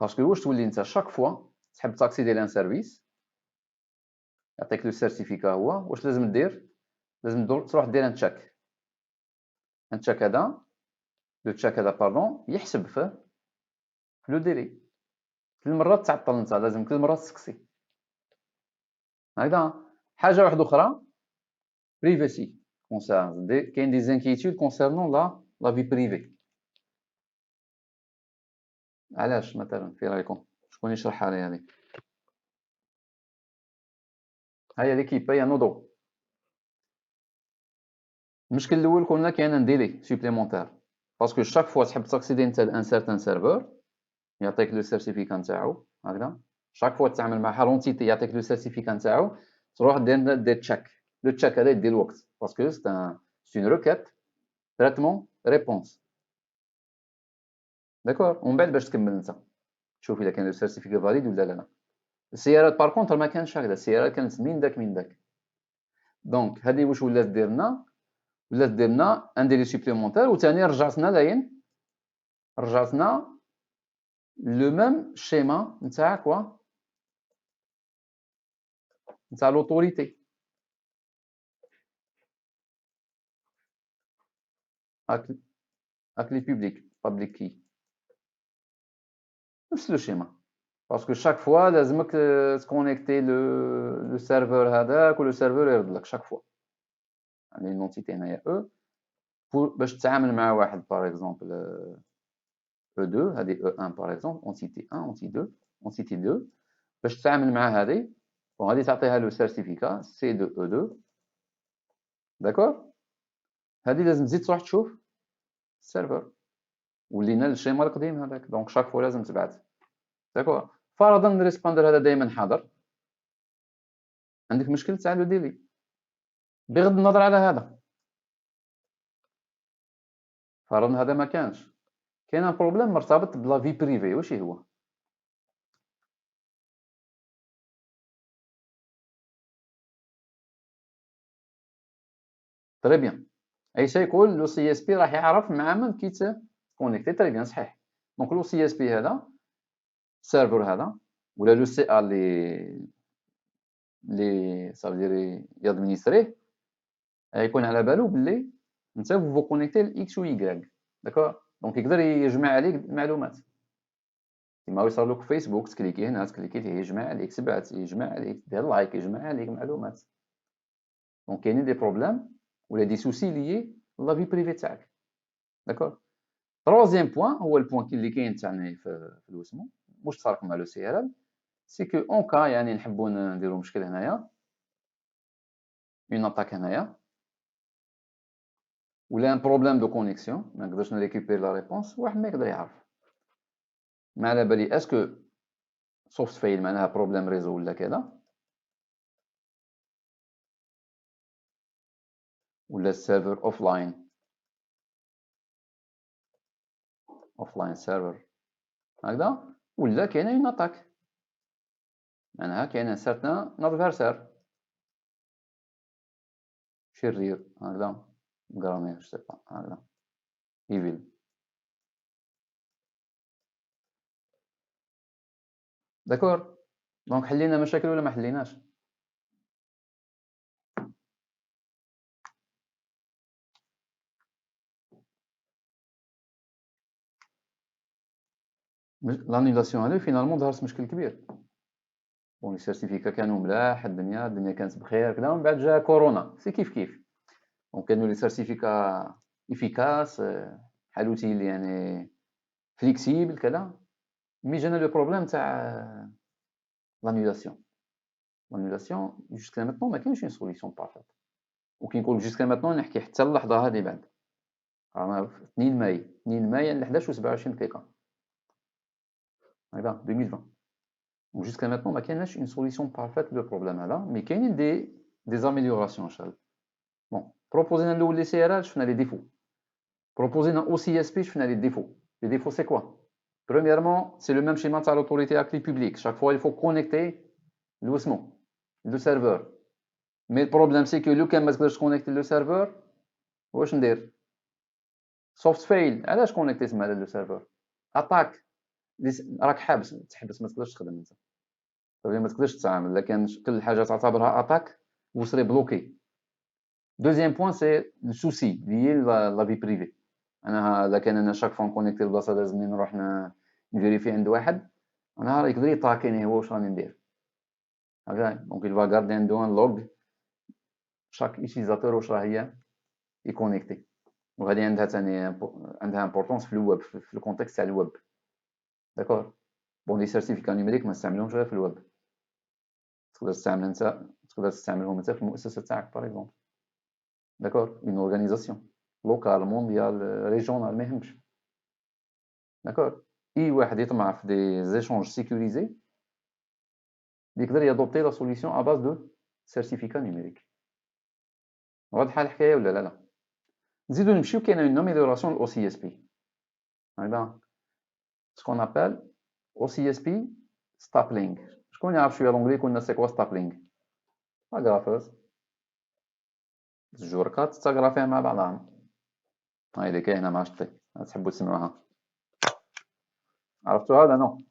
باسكو واش تولي انت شاك فوا تحب تاكسيدي لان سيرفيس يعطيك لو سيرتيفيكا هو واش لازم دير؟ لازم تروح دير ان تشيك. ان تشيك هذا لو تشيك هذا باردون يحسب في لو ديلي. كل مره تعطل انت لازم كل مره تسكسي هكذا. حاجه واحده اخرى بريفاسي كونسيرن كاين دي زانكيتود كونسيرنون لا في بريفي. علاش مثلا في رايكم؟ شكون يشرحها لي هذه؟ هيا ليكيب هيا نوضو. المشكل الاول قلنا كاين ان ديلي سوبليمونتير باسكو شاك فوا تحب تاكسيدي انت لان سارتان سيرفور يعطيك لو سيرتيفيكا نتاعو هكذا شاك فوا تتعامل مع لونتيتي يعطيك لو سيرتيفيكا نتاعو تروح دير تشيك لو تشيك هذا يدي الوقت باسكو سي اون روكيت تريتمون ريبونس داكور ومن بعد باش تكمل انت تشوف اذا كان لو سيرتيفيكا فاليد ولا لا السيارات بار كونتر ما كانش هكذا السيارات كانت من داك من داك دونك هذه واش ولات دير لنا ولات دير لنا ان ديلي سوبليمونتير وثاني رجعتنا لاين رجعتنا لو ميم شيما نتاع كوا نتاع لوطوريتي هاك لي بابليك كي نفس لو شيما باسكو شاك فوا لازمك تكونيكتي لو سيرفور هذاك ولو سيرفور يرد لك شاك فوا يعني لونتيتي هنايا او باش تتعامل مع واحد باغ اكزومبل E2 هذه E1 باغ اكزومبل اونتيتي 1 اونتيتي 2 اونتيتي 2 باش تتعامل مع هذه وغادي تعطيها لو سيرتيفيكا سي دو E2 داكور هذه لازم تزيد تروح تشوف السيرفر ولينا الشيما القديم هذاك دونك شاك فوا لازم تبعث داكور فرضا الريسبوندر هذا دائما حاضر عندك مشكل تاع لو ديلي بغض النظر على هذا فرضا هذا ما كانش كاين ان بروبليم مرتبط بلا في بريفي واش هو تري بيان عيسى يقول لو سي اس بي راح يعرف مع من كي تكونيكتي تري بيان صحيح دونك لو سي اس بي هذا السيرفر هذا ولا لو سي ا لي صافي يادمينيستريه يكون على بالو باللي انت فو كونيكتي لاكس و يكغيك داكور دونك يقدر يجمع عليك المعلومات كيما يصرا لك في فيسبوك تكليكي هنا تكليكي فيه يجمع عليك تبعت يجمع عليك دير لايك يجمع عليك معلومات دونك كاينين دي بروبليم ولا دي سوسي ليي لا في بريفي تاعك داكور تروازيام بوين هو البوين اللي كاين تاعنا في الوسمو مشترك مع لو سي ار ال سي كو اون كا يعني نحبوا نديروا مشكل هنايا اون اتاك هنايا ولا ان بروبليم دو كونيكسيون ما نقدرش نريكوبير لا ريبونس واحد ما يقدر يعرف ما على بالي اسكو سوفت فايل معناها بروبليم ريزو ولا كذا ولا السيرفر اوف لاين سيرفر هكذا ولا كاينه اون اتاك معناها كاين ان سارتان ادفيرسير شرير هكذا غرامير جو سي با هكذا ايفيل داكور دونك حلينا مشاكل ولا ما حليناش لانيلاسيون هذه فينالمون ظهرت مشكل كبير بون لي سيرتيفيكا كانوا ملاح الدنيا كانت بخير كذا ومن بعد جا كورونا سي كيف كيف دونك كانوا لي سيرتيفيكا افيكاس حالوتيل يعني فليكسيبل كذا مي جانا لو بروبليم تاع لانيلاسيون جوسكا ميتنون ما كاينش اون سوليسيون بارفيت وكي نقول جوسكا ميتنون نحكي حتى اللحظه هذه بعد رانا في 2 ماي 2 ماي ل 11 و 27 دقيقه هكذا 2020 وجوسكا ميتنون ما كايناش اون سوليسيون بارفيت لو بروبليم هذا مي كاينين دي زاميليوراسيون شال بون بروبوزينا الاول لي سي ار ال شفنا لي ديفو بروبوزينا او سي اس بي شفنا لي ديفو لي ديفو سي كوا premièrement c'est le même schéma تاع l'autorité à clé publique chaque fois il faut connecter le اسمو le serveur mais le problème c'est que لو كان ما تقدرش كونيكتي لو سيرفور واش ندير سوفت فيل علاش كونيكتيت مع لو سيرفور اتاك راك حابس تحبس ما تقدرش تخدم انت طبيعي ما تقدرش تتعامل الا كان كل حاجه تعتبرها اتاك وسري بلوكي دوزيام بوين سي السوسي ليي لا في بريفي انا اذا كان انا شاك فوا نكونيكتي لبلاصه لازمني نروح نفيريفي عند واحد انا يقدر يطاكيني هو واش راني ندير هكذا دونك il va garder عنده ان لوغ شاك يوتيزاتور واش راه هي يكونيكتي وهذه عندها ثاني عندها امبورطونس في الويب في الكونتكست تاع الويب داكور بون لي سيرتيفيكا نيميريك ما نستعملهمش غير في الويب تقدر تستعمل انت تقدر تستعملهم انت في المؤسسه تاعك باغ اكزومبل d'accord, une organisation locale mondiale régionale ما يهمش d'accord اي واحد يطمع في des échanges sécurisés يقدر يادوبتي لا solution à base de certificat numérique واضحه الحكايه ولا لا نزيدو نمشيو كاينه une amélioration de l'OCSP هكذا ce qu'on appelle OCSP stapling شكون يعرف شويه لونجلي يقول لنا سي كوا stapling غرافوس الجوركات تغرافيها مع بعضها هاي اللي كاينه مع شطي تحبوا تسمعوها عرفتوها ولا نو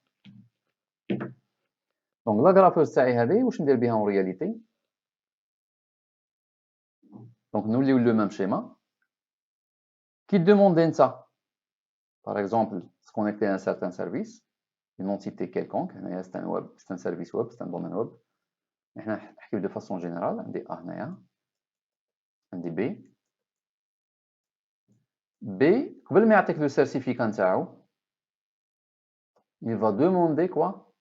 دونك لا غرافوس تاعي هذه واش ندير بها اون رياليتي دونك نوليو لو ميم شيما كي دوموندي نتا par exemple se connecter à un certain service une entité quelconque هنايا c'est un web c'est un service web c'est un domaine web حنا نحكيو de façon générale عندي A هنايا عندي B B قبل ما يعطيك لو سيرتيفيكا نتاعو il va demander quoi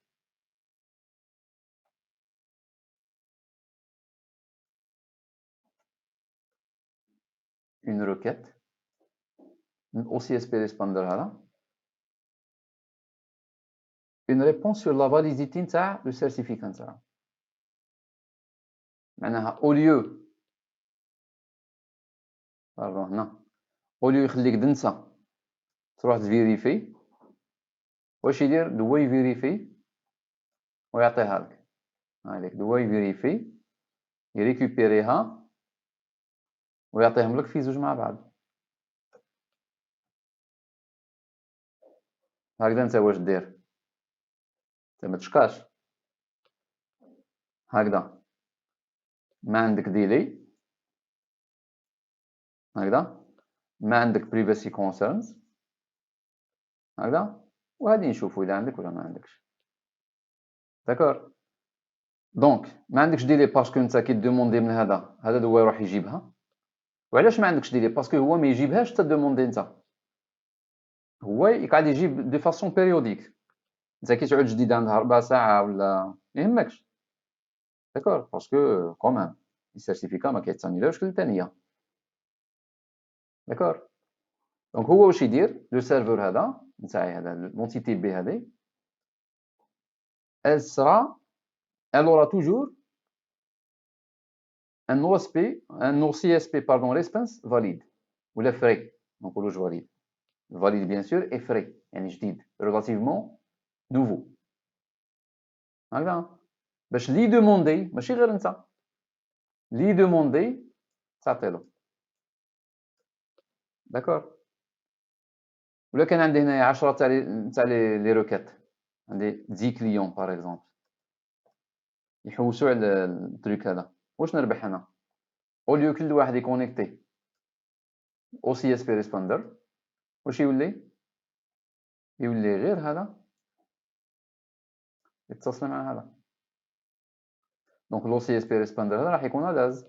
une requête OCSP responder هذا une réponse sur la validité نتاع لو سيرتيفيكا نتاعو معناها au lieu هنا au lieu يخليك دنسا تروح تفيريفي واش يدير هو يفيريفي ويعطيها لك هايليك هو يفيريفي يريكوبيريها ويعطيهم لك في زوج مع بعض هكذا انت واش دير انت ما تشقاش هكذا ما عندك ديلي هكذا ما عندك privacy concerns هكذا وغادي نشوفوا اذا عندك ولا ما عندكش داكور دونك ما عندكش ديلي باسكو انت كي دوموندي من هذا هو يروح يجيبها وعلاش ما عندكش ديلي باسكو هو ما يجيبهاش حتى دوموندي انت هو يقعد يجيب دو فاسون بيريوديك انت كي تعود جديد عندها 4 ساعة ولا ما يهمكش داكور باسكو كومام السيرتيفيكا ما كيتانيلاوش للثانية داكور دونك هو واش يدير لو سيرفور هذا نتاعي هذا لونتيتي بي هذه elle sera elle aura toujours un OSP un OCSP pardon response valide ولا free ما نقولوش valide valide bien sûr et free يعني جديد relativement nouveau هكذا باش لي دوموندي ماشي غير انت لي دوموندي تعطيلو داكور ولا كان عندي هنايا 10 تاع لي روكيت عندي 10 كليون باغ اكزومبل يحوسوا على التريك هذا واش نربح انا اوليو كل واحد يكونيكتي او سي اس بي ريسبوندر واش يولي غير هذا يتصل مع هذا دونك لو سي اس بي ريسبوندر هذا راح يكون الاز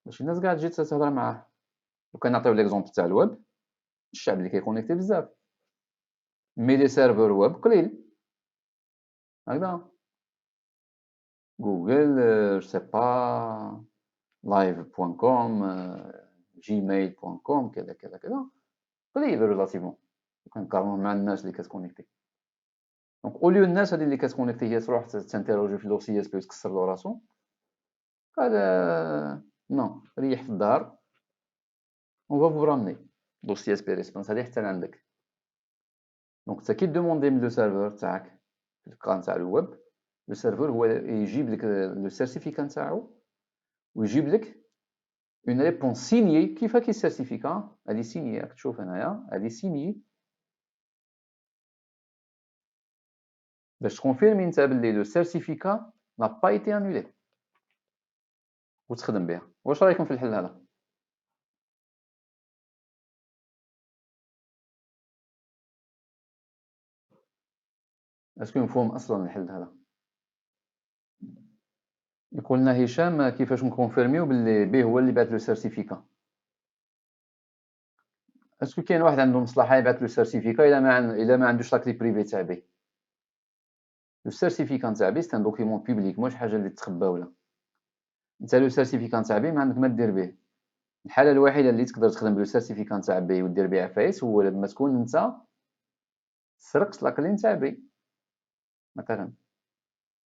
باش الناس قاعد تجي تهضر معاه لو كان نعطيو ليكزومبل تاع الويب الشعب اللي كيكونيكتي بزاف مي لي سيرفور ويب قليل هكذا جوجل جو سي با live.com gmail.com كذا كذا كذا قليل ريلاتيفمون كنقارنوه مع الناس اللي كتكونيكتي دونك اوليو الناس هذه اللي كتكونيكتي هي تروح تانتيروجي في لو سي اس بي وتكسر له راسو هذا نو ريح في الدار اون فا فو رامني لو سي اس بي ريسبونس هذه حتى عندك دونك انت كي دوموندي من لو سيرفور تاعك في الكان تاع الويب لو سيرفور هو يجيب لك لو سيرتيفيكا نتاعو ويجيب لك اون ريبونس سينيي كيف هاكي السيرتيفيكا هادي سينيي راك تشوف هنايا هادي سينيي باش تكونفيرمي نتا بلي لو سيرتيفيكا n'a pas été annulé وتخدم بها واش رايكم في الحل هذا اسكو مفهوم اصلا الحل هذا يقول لنا هشام كيفاش نكونفيرميو بلي بيه هو اللي بعث لو سيرتيفيكا اسكو كاين واحد عنده مصلحه يبعث لو سيرتيفيكا الا ما عندوش لاكلي بريفي تاع بيه لو سيرتيفيكا نتاع بيه سي ان دوكيمون بوبليك ماهوش حاجه اللي تخبى ولا انت لو سيرتيفيكا نتاع بيه ما عندك ما دير به الحالة الوحيدة اللي تقدر تخدم بلو سيرتيفيكا نتاع بي ودير بيه عفايس هو لما تكون انت سرقت لاكلي نتاع بي مثلا.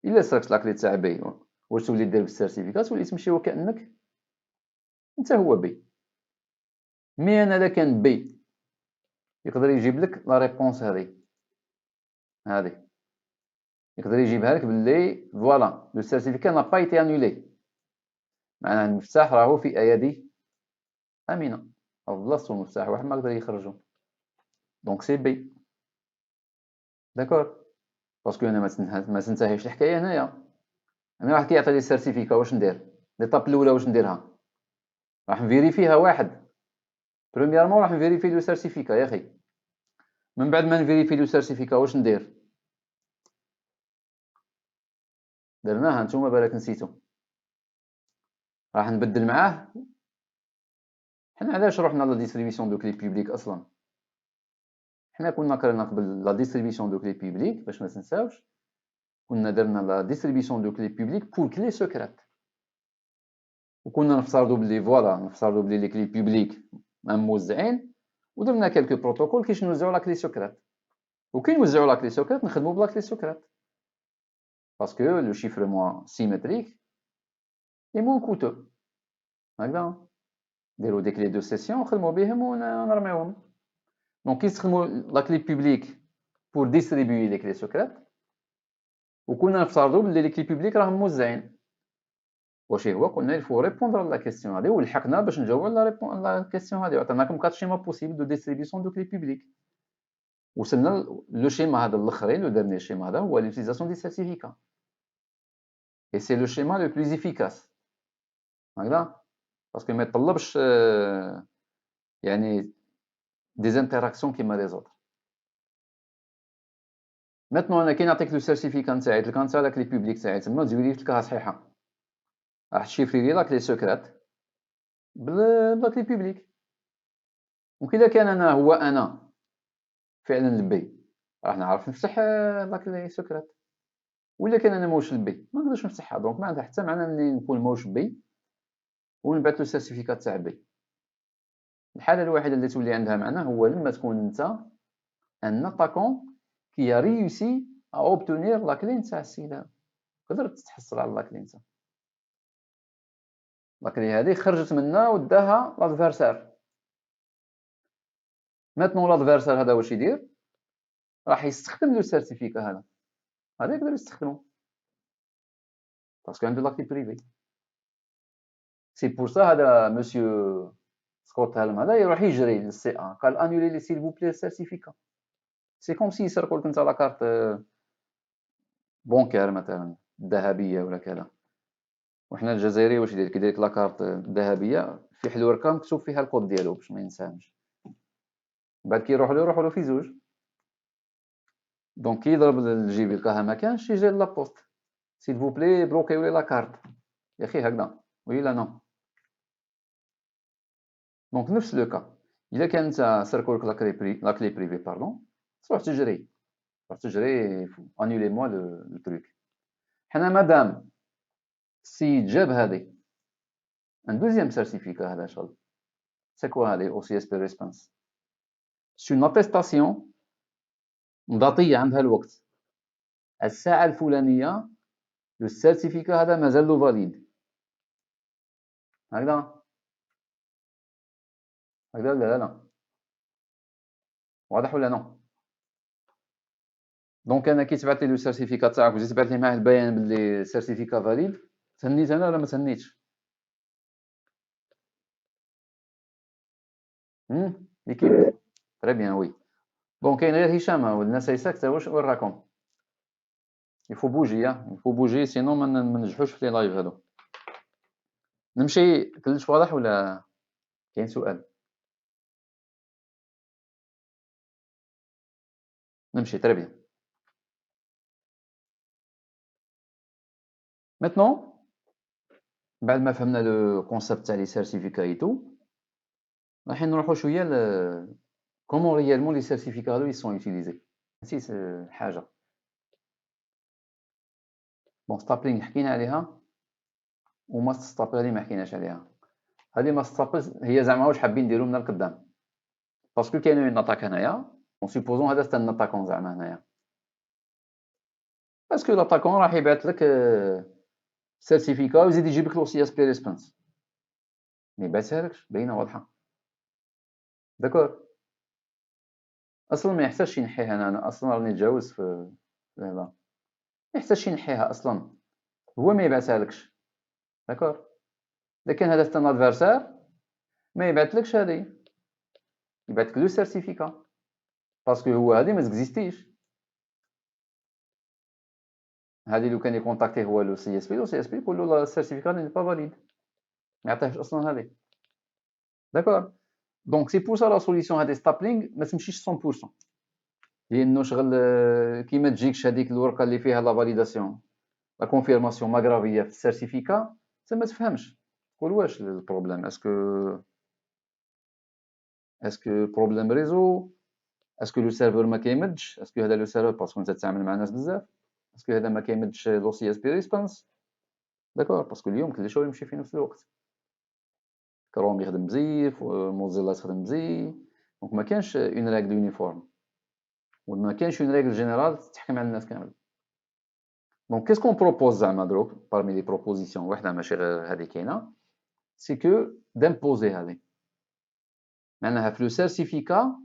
الا سرقت لاكلي تاع بي وتولي دير بالسيرتيفيكا تولي تمشي وكأنك انت هو بي. مي انا الا كان بي يقدر يجيب لك لا ريبونس هذه يقدر يجيبها لك باللي فوالا لو سيرتيفيكا n'a pas été annulé، معناه المفتاح راهو في ايادي امينه او بلاصتو المفتاح واحد ما قدر يخرجو. دونك سي بي داكور. باسكو انا ما تنتهيش الحكايه هنايا. انا واحد كيعطي لي سيرتيفيكا واش ندير؟ ليطاب الاولى واش نديرها؟ راح نفيريفيها واحد. برومييرمون راح نفيريفي لو سيرتيفيكا يا اخي. من بعد ما نفيريفي لو سيرتيفيكا واش ندير؟ درناها نتوما بالك نسيتو. راح نبدل معاه. حنا علاش رحنا لا ديستريبيسيون دو كلي بوبليك اصلا؟ حنا كنا قرينا قبل لا ديستريبيسيون دو كلي بوبليك باش ما تنساوش. كنا درنا لا ديستريبيسيون دو كلي بوبليك بور كلي سكرات. وكنا نفترضوا بلي فوالا نفترضوا بلي لي كلي بوبليك موزعين ودرنا كالكو بروتوكول كيش نوزعوا لا كلي سكرات. وكي نوزعوا لا كلي سكرات نخدموا بلا كلي سكرات باسكو لو شيفرمون سيمتريك اي مون كوتو هكذا. نديرو دي كلي دو سيسيون نخدمو بهم ونرميوهم. دونك كي نستخدمو لا كلي بوبليك بور ديستريبيي لي كلي سكرات وكنا نفترضوا بلي لي كلي بوبليك راهم موزعين. واش هو قلنا الفو ريبوندر لا كيسيون هادي ولحقنا باش نجاوبو على لا كيسيون هادي عطيناكم 4 شيما بوسيبل دو ديستريبيسيون دو كلي بوبليك. وصلنا لو شيما هذا الاخرين لو ديرني شيما هذا هو لوتيزاسيون دي سيرتيفيكا اي سي لو شيما لو بلوز افيكاس هكذا باسكو ما يطلبش يعني دي زانتيراكسيون كيما لي زوطر. ميتنون انا كي نعطيك لو سيرتيفيكا نتاعي تلقى نتا لا كلي بوبليك تاعي تما تزويلي تلقاها صحيحه راح تشيفري لي لا كلي سكرات بلا كلي بوبليك. دونك الا كان انا هو انا فعلا البي راح نعرف نفتح لا كلي سكرات. ولا كان انا موش البي ما نقدرش نفتحها. دونك ما عندها حتى معنى اني نكون موش بي ونبعث له السيرتيفيكات تاع بي. الحاله الوحيده اللي تولي عندها معنى هو لما تكون انت ان اتاكون كي a réussi à obtenir لا كلي نتاع السيد هذا. قدرت تحصل على لا كلي نتاع لا كلي هذه خرجت منا وداها لادفيرسير. ماتنون لادفيرسير هذا واش يدير؟ راح يستخدم لو سيرتيفيكا هذا يقدر يستخدمه باسكو عنده لا كلي بريفي. سي بور سا هذا مسيو سكوت هالم هذا يروح يجري للسي ان قال انولي لي سيل فو بلي السيرتيفيكا. سي كوم سي يسرقوا لك انت لا كارت بونكير مثلا ذهبيه ولا كذا. وحنا الجزائري واش يدير كيدير لك لا كارت ذهبيه في حلو ركام مكتوب فيها الكود ديالو باش ما ينساهمش. بعد كي يروحوا له في زوج. دونك كي يضرب الجيب يلقاها ما كانش يجي لابوست سيل فو بلي بلوكيو لي لا كارت يا اخي هكذا وي لا نو. دونك نفس لو كا الا كان انت سرقوا لك لا كلي بريفي باردون تروح تجري انولي موا لو تروك. حنا مادام السيد جاب هذه ان دوزيام سيرتيفيكا هذا شغل سي كوا هذه او سي اس بي ريسبونس سي اون اتيستاسيون مضاطيه عندها الوقت الساعه الفلانيه لو سيرتيفيكا هذا مازال له فاليد هكذا هكذا ولا لا؟ واضح ولا نو؟ دونك انا كي تبعث لي لو سيرتيفيكا تاعك وجيت تبعث لي معاه البيان باللي سيرتيفيكا فاليد تهنيت انا ولا ما تهنيتش؟ ليكيب تري بيان وي. بون كاين غير هشام والناس ساكته واش وين راكم؟ يفو بوجي يفو بوجي سينو ما ننجحوش في لي لايف هادو. نمشي كلش واضح ولا كاين سؤال؟ نمشي تري بيان. ميتنون بعد ما فهمنا لو كونسيبت تاع لي سيرتيفيكا اي تو راح نروحو شويه كومون ريالمون لي سيرتيفيكا هادو يسون يوتيليزي. نسيت حاجه. بون ستابلينغ حكينا عليها وماست ستابلينغ ما حكيناش عليها. هذه ما ستابلز هي زعما واش حابين نديرو من القدام باسكو كاينه اون اتاك هنايا اون سيبوزون هذا ستان اتاكون زعما هنايا باسكو لاتاكون راح يبعث لك سيرتيفيكا ويزيد يجيب لك لو سي اس بي ريسبونس ما يبعثهالكش باينه واضحه داكور اصلا ما يحتاجش ينحيها انا اصلا راني نتجاوز في هذا ما يحتاجش ينحيها اصلا هو ما يبعثهالكش داكور لكن هذا ستان ادفيرسير ما يبعثلكش هذه يبعث لك لو سيرتيفيكا باسكو هو هذه ما تكزيستيش هذه لو كان يكونتاكتي هو لو سي اس بي يقول له لا السيرتيفيكا ني با فاليد ما يعطيهش اصلا هذه داكور دونك سي بور سا لا سوليسيون هذه ستابلينغ ما تمشيش 100% لانه شغل كي ما تجيكش هذيك الورقه اللي فيها لا فاليداسيون لا كونفيرماسيون ماغرافيه في السيرتيفيكا ما تفهمش تقول واش البروبليم اسكو بروبليم ريزو اسكو لو سيرفور ما كيمدش اسكو هذا لو سيرفور باسكو انت تتعامل مع ناس بزاف اسكو هذا ما كيمدش لو سي اس بي ريسبونس داكور باسكو اليوم كل شيء يمشي في نفس الوقت كروم يخدم بزيف موزيلا تخدم بزيف دونك ما كانش اون ريغل يونيفورم وما كانش اون ريغل جينيرال تحكم على الناس كامل دونك كيسكون بروبوز زعما دروك بارمي لي بروبوزيسيون وحده ماشي غير هذه كاينه سي كو دامبوزي هذه معناها في لو سيرتيفيكا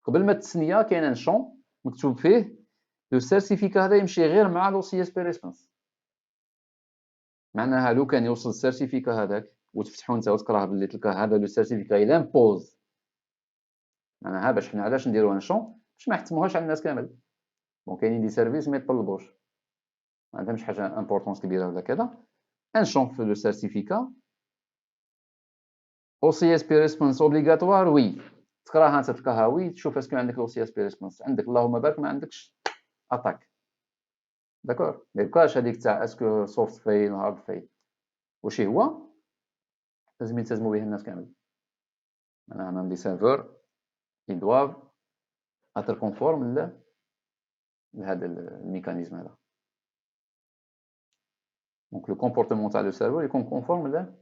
قبل ما تسنيا كاين ان شون مكتوب فيه لو سيرتيفيكا هذا يمشي غير مع لو سي اس بي ريسبونس معناها لو كان يوصل السيرتيفيكا هذاك وتفتحو نتا وتقراه باللي تلقى هذا لو سيرتيفيكا الى امبوز معناها باش حنا علاش نديرو ان شون باش ما يحتموهاش على الناس كامل دونك كاينين دي سيرفيس ما يطلبوش ما عندهمش حاجه امبورطونس كبيره ولا كذا ان شون في لو سيرتيفيكا او سي اس بي ريسبونس اوبليغاتوار وي تقراها انت تلقاها وي تشوف اسكو عندك لو سي اس بي ريسبونس عندك اللهم بارك ما عندكش اتاك داكور ما يبقاش هذيك تاع اسكو سوفت فيل هارد فيل واش هو لازم يلتزموا به الناس كامل معناها مام دي سيرفور ils doivent être conformes لهذا الميكانيزم هذا دونك لو كومبورتمون تاع لو سيرفور يكون كونفورم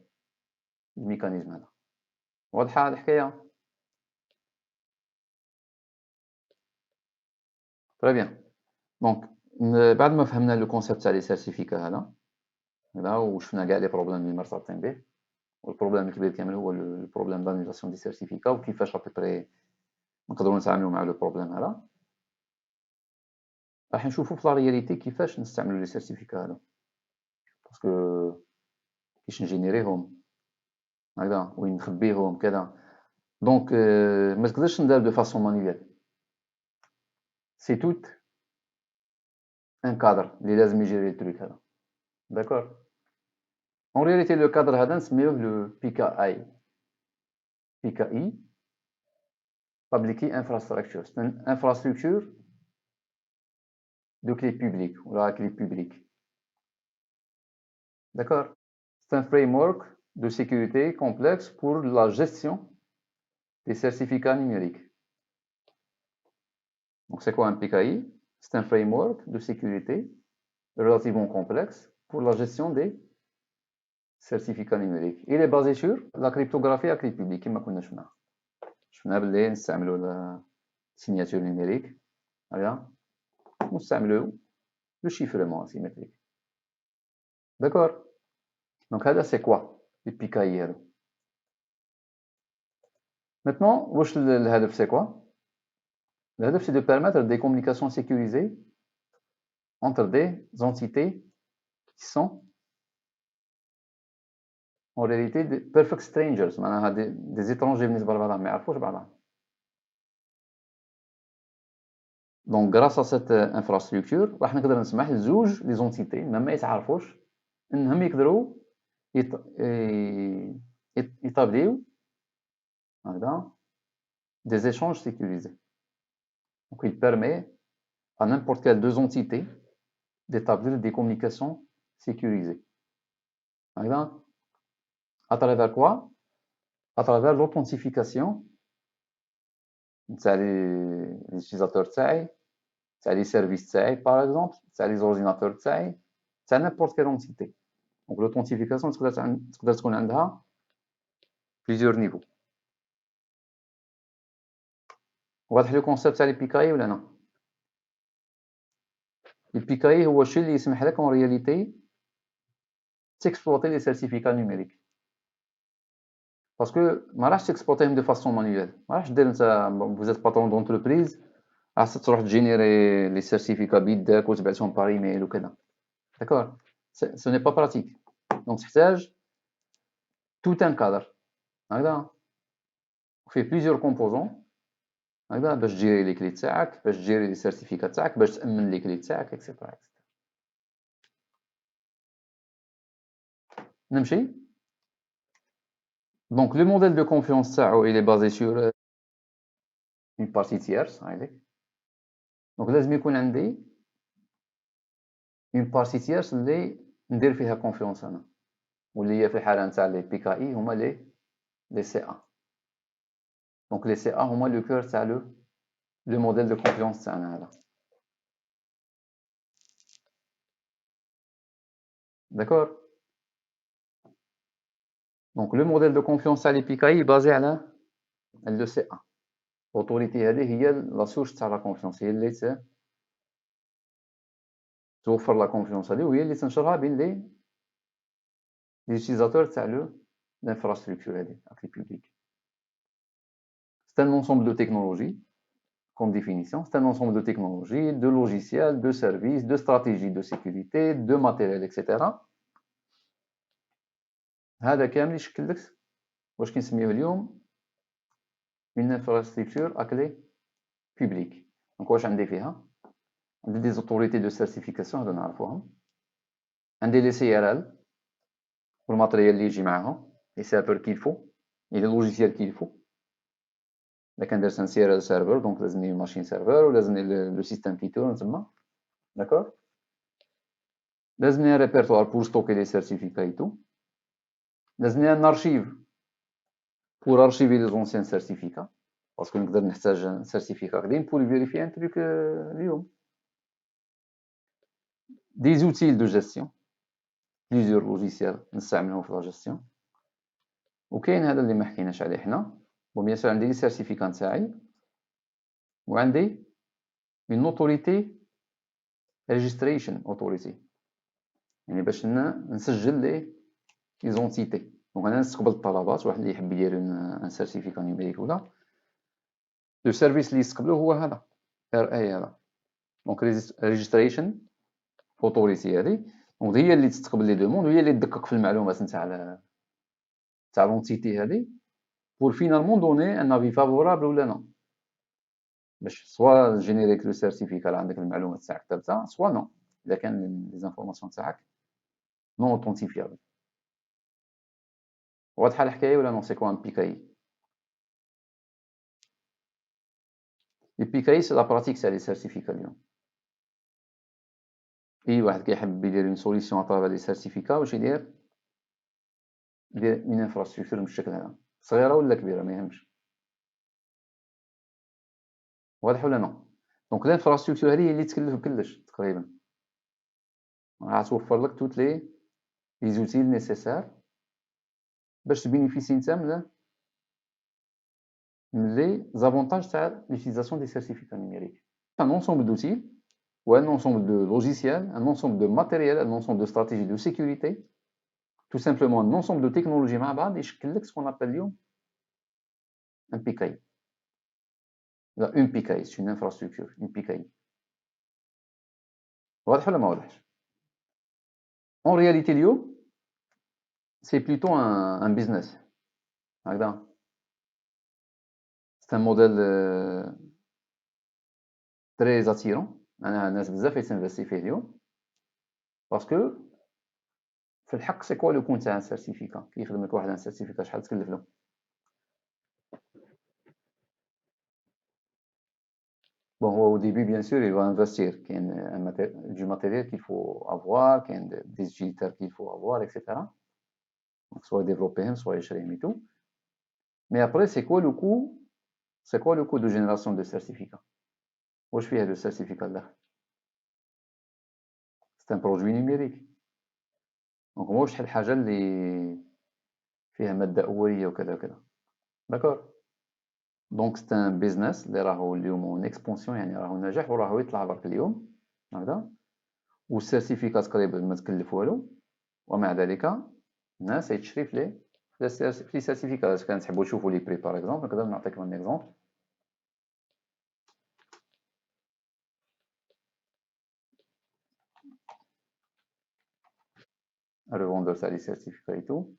للميكانيزم هذا واضحه هذه الحكايه تري بيان دونك بعد ما فهمنا لو كونسيبت تاع لي سيرتيفيكا هذا وشفنا كاع لي بروبليم اللي مرتبطين به والبروبليم الكبير كامل هو البروبليم دانيلاسيون دي سيرتيفيكا وكيفاش ابري نقدروا نتعاملوا مع لو بروبليم هذا راح نشوفوا في لا رياليتي كيفاش نستعملوا لي سيرتيفيكا هذا باسكو كيش نجينيريهم هكذا وين نخبيهم كذا دونك ما تقدرش ندير دو فاسون مانيوال سي توت ان كادر اللي لازم يجيري التروك هذا داكور اون رياليتي لو كادر هذا نسميوه لو PKI PKI Public Key Infrastructure c'est une infrastructure de clé publique ou la clé publique d'accord c'est un framework de sécurité complexe pour la gestion des certificats numériques donc c'est quoi un PKI c'est un framework de sécurité relativement complexe pour la gestion des certificats numériques il est basé sur la cryptographie à clé publique كما كنا شفنا باللي نستعملوا السيناتور نيميريك هكذا ونستعملوا لو شيفرمون اسيمتريك داكور دونك هذا سي كوا لي بيكاي هادو maintenant واش الهدف سي كوا الهدف سي دو permettre des communications sécurisées entre des entités qui sont en réalité des perfect strangers معناها des étrangers بالنسبه لبعضهم ما يعرفوش بعضهم دونك غراس ا سيت انفراستركتور راح نقدر نسمح لزوج لي زونتيتي ما يتعرفوش انهم يقدروا يطابليو هكذا des échanges sécurisés donc il permet à n'importe quelle deux entités d'établir des communications sécurisées هكذا à travers quoi à travers l'authentification تاع لي utilisateurs تاعي تاع لي سيرفيس تاعي باغ اكزومبل تاع لي زورديناتور تاعي تاع نيمبورت كيل اونتيتي دونك لوثنتيفيكاسيون تقدر تكون عندها plusieurs niveaux. واضح لو كونسيبت تاع لي بيكاي ولا لا؟ لي بيكاي هو الشيء اللي يسمح لك اون رياليتي تيكسبلوطي لي سيرتيفيكا نيميريك، باسكو ما راحش تيكسبلوطيهم دو فاسون مانيوال، ما راحش دير انت فوزيت باترون دونتربريز راح تروح تجينيري لي سيرتيفيكا بيدك وتبعثهم بار ايميل وكذا، داكور؟ سو ني با براتيك، دونك تحتاج توت ان كادر هكذا فيه بليزيور كومبوزون هكذا باش تجيري لي كلي تاعك، باش تجيري لي سيرتيفيكا تاعك، باش تامن لي كلي تاعك اكسيتيرا. نمشي. دونك لو موديل دو كونفيونس تاعو il est basé sur une partie tierce هايليك، دونك لازم يكون عندي اون بارتي تيرس اللي ندير فيها كونفيونس انا، واللي هي في الحاله نتاع لي بي كا اي هما لي سي ا. دونك لي سي ا هما لو كور تاع لو موديل دو كونفيونس تاعنا هذا، داكور؟ دونك لو موديل دو كونفيونس تاع لي بي كا اي بازي على لو سي ا. الاوتوريتي هذه هي لا سورس تاع لا كونفيونس، هي اللي توفر لا كونفيونس هذه، وهي اللي تنشرها بين لي utilisateur تاع l'infrastructure هذه accès public. C'est un ensemble de technologies comme définition, c'est un ensemble de technologies, de logiciels, de services, de stratégies de sécurité, de matériel, etc. هذا كامل يشكل لك واش كنسميوه اليوم une infrastructure à clé publique. دونك واش عندي فيها؟ عندي دي زوتوريتي دو سيرتيفيكاسيون هذا نعرفوهم، عندي لي سي ار ال والماتريال اللي يجي معاهم، لي سيرفر كيلفو، لي لوجيسيال كيلفو. الا كندير ان سي ار ال سيرفر دونك لازمني ماشين سيرفر ولازمني لو سيستيم كي تورن تما، داكور؟ لازمني ان ريبيرتوار بور ستوكي لي سيرتيفيكا اي تو، لازمني ان ارشيف بور ارشيفي لي زونسيان سيرتيفيكا، باسكو نقدر نحتاج سيرتيفيكا قديم بور فيريفي ان تروك اليوم. دي زوتيل دو جيستيون، بليزيور لوجيسيال نستعملهم في لا جيستيون. وكاين هذا اللي ما حكيناش عليه حنا، وبيان سور عندي لي سيرتيفيكا نتاعي، وعندي اون اوتوريتي ريجستريشن اوتوريتي، يعني باش نسجل لي زونتيتي. دونك انا نستقبل الطلبات، واحد اللي يحب يدير ان سيرتيفيكا نيميريك ولا لو سيرفيس اللي يستقبلو هو هذا ار اي هذا. دونك ريجستريشن اوتوريتي هذه دونك هي اللي تستقبل لي دوموند، وهي اللي تدقق في المعلومات تاع لونتيتي هذه بور فينالمون دوني ان افي فافورابل ولا نو، باش سوا جينيريك لو سيرتيفيكا راه عندك المعلومات تاعك ثابته، سوا نو اذا كان لي زانفورماسيون تاعك نون اوثنتيفيابل. واضحه الحكايه ولا نو؟ سي كوا ان بيكاي؟ لي بيكاي سي لا براتيك تاع لي سيرتيفيكا اليوم. اي واحد كيحب يدير اون سوليسيون ا لي سيرتيفيكا واش يدير؟ يدير اون انفراستركتور بالشكل هذا، صغيره ولا كبيره ما يهمش. واضح ولا نو؟ دونك الانفراستركتور هذه هي اللي تكلف بكلش تقريبا، راح توفر لك توت لي زوتيل نيسيسار باش تبينيفيسي نتا من لي زافونتاج تاع لوتيليزاسيون دي سيرتيفيكا نيميريك. ان انسومبل دوتيل ou un ensemble de logiciels, un ensemble de matériel, un ensemble de stratégies de sécurité, tout simplement un ensemble de technologies مع بعض يشكل لك ce qu'on appelle اليوم un PKI. لا une PKI c'est une infrastructure, une PKI. واضح ولا ما واضحش؟ En réalité اليوم c'est plutôt un business هكذا. C'est un modèle très attirant، انا الناس بزاف يتنفستي فيه اليوم، باسكو في الحق سي كوا لو كون تاع ان سيرتيفيكا، كيخدم لك واحد ان سيرتيفيكا شحال تكلف له؟ Bon, au début, bien sûr, il va investir. Il y a du matériel qu'il faut avoir, il y a des utilitaires qu'il faut avoir, etc. Donc, soit développer, soit échaler et tout. Mais après, c'est quoi le coût? C'est quoi le coût de génération de certificats? Où je fais le certificat là? C'est un produit numérique. Donc, moi, je suis le فيها مادة أولية وكذا وكذا. داكور. دونك سي ان بيزنس اللي راهو اليوم اون اكسبونسيون، يعني راهو ناجح وراهو يطلع برك اليوم هكذا، والسيرتيفيكات قريب ما تكلف والو، ومع ذلك الناس تشري في لي سيرتيفيكات. كان تحبوا تشوفوا لي بري باغ اكزومبل، نقدر نعطيكم ان اكزومبل. الريفوندور تاع لي سيرتيفيكا اي تو.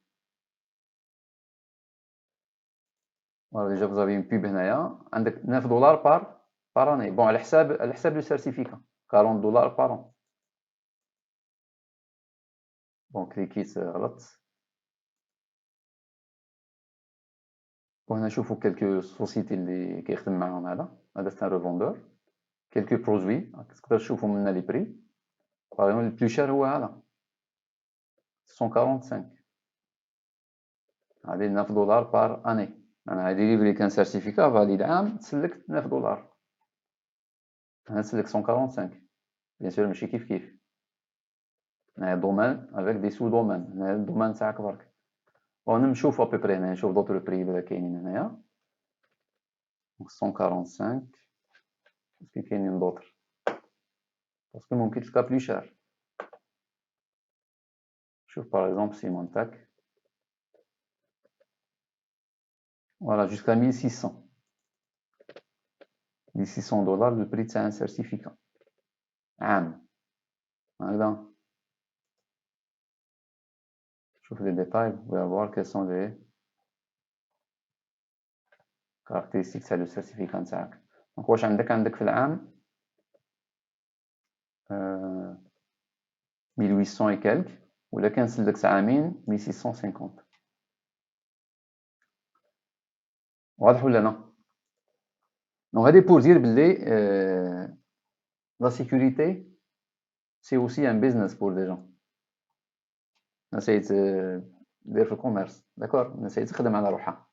فوالا ديجا فوزافي اون بوب هنايا، عندك 9 دولار بار اني، بون على حساب لو سيرتيفيكا 40 دولار بار ان. بون كليكيت غلط. وهنا نشوفو كيلكو سوسيتي اللي كيخدم معاهم. هذا سي ان ريفوندور. كيلكو بروجوي تقدر تشوفو منا لي بري. باغ اكزومبل البلو شار هو هذا 145، هذه 9 دولار بار اني. انا هادي ليفري كان سيرتيفيكا فاليد عام تسلك 9 دولار، هنا تسلك 145. بيان سور ماشي كيف كيف، هنايا دومان افيك دي سو دومان، هنايا الدومان تاعك برك. وانا نشوف ابيبري هنايا، نشوف دوطر بري بلا كاينين هنايا. 145 باسكو كاينين دوطر، باسكو ممكن تلقى بلو شار. شوف باغ اكزومبل سيمونتاك، فوالا جوسكا 1600 دولار لو بري تاع ان سيرتيفيكا عام هكذا. شوف لي ديتاي و voir quels sont les caractéristiques تاع لو سيرتيفيكا نتاعك. دونك واش عندك في العام 1800 et quelques، ولا كان سلك عامين 1650. واضح ولا لا؟ دونك هادي بور دير بلي لا سيكوريتي سي اوسي ان بيزنس بور دي جون. نسيت دير في الكوميرس، داكور، نسيت تخدم على روحها.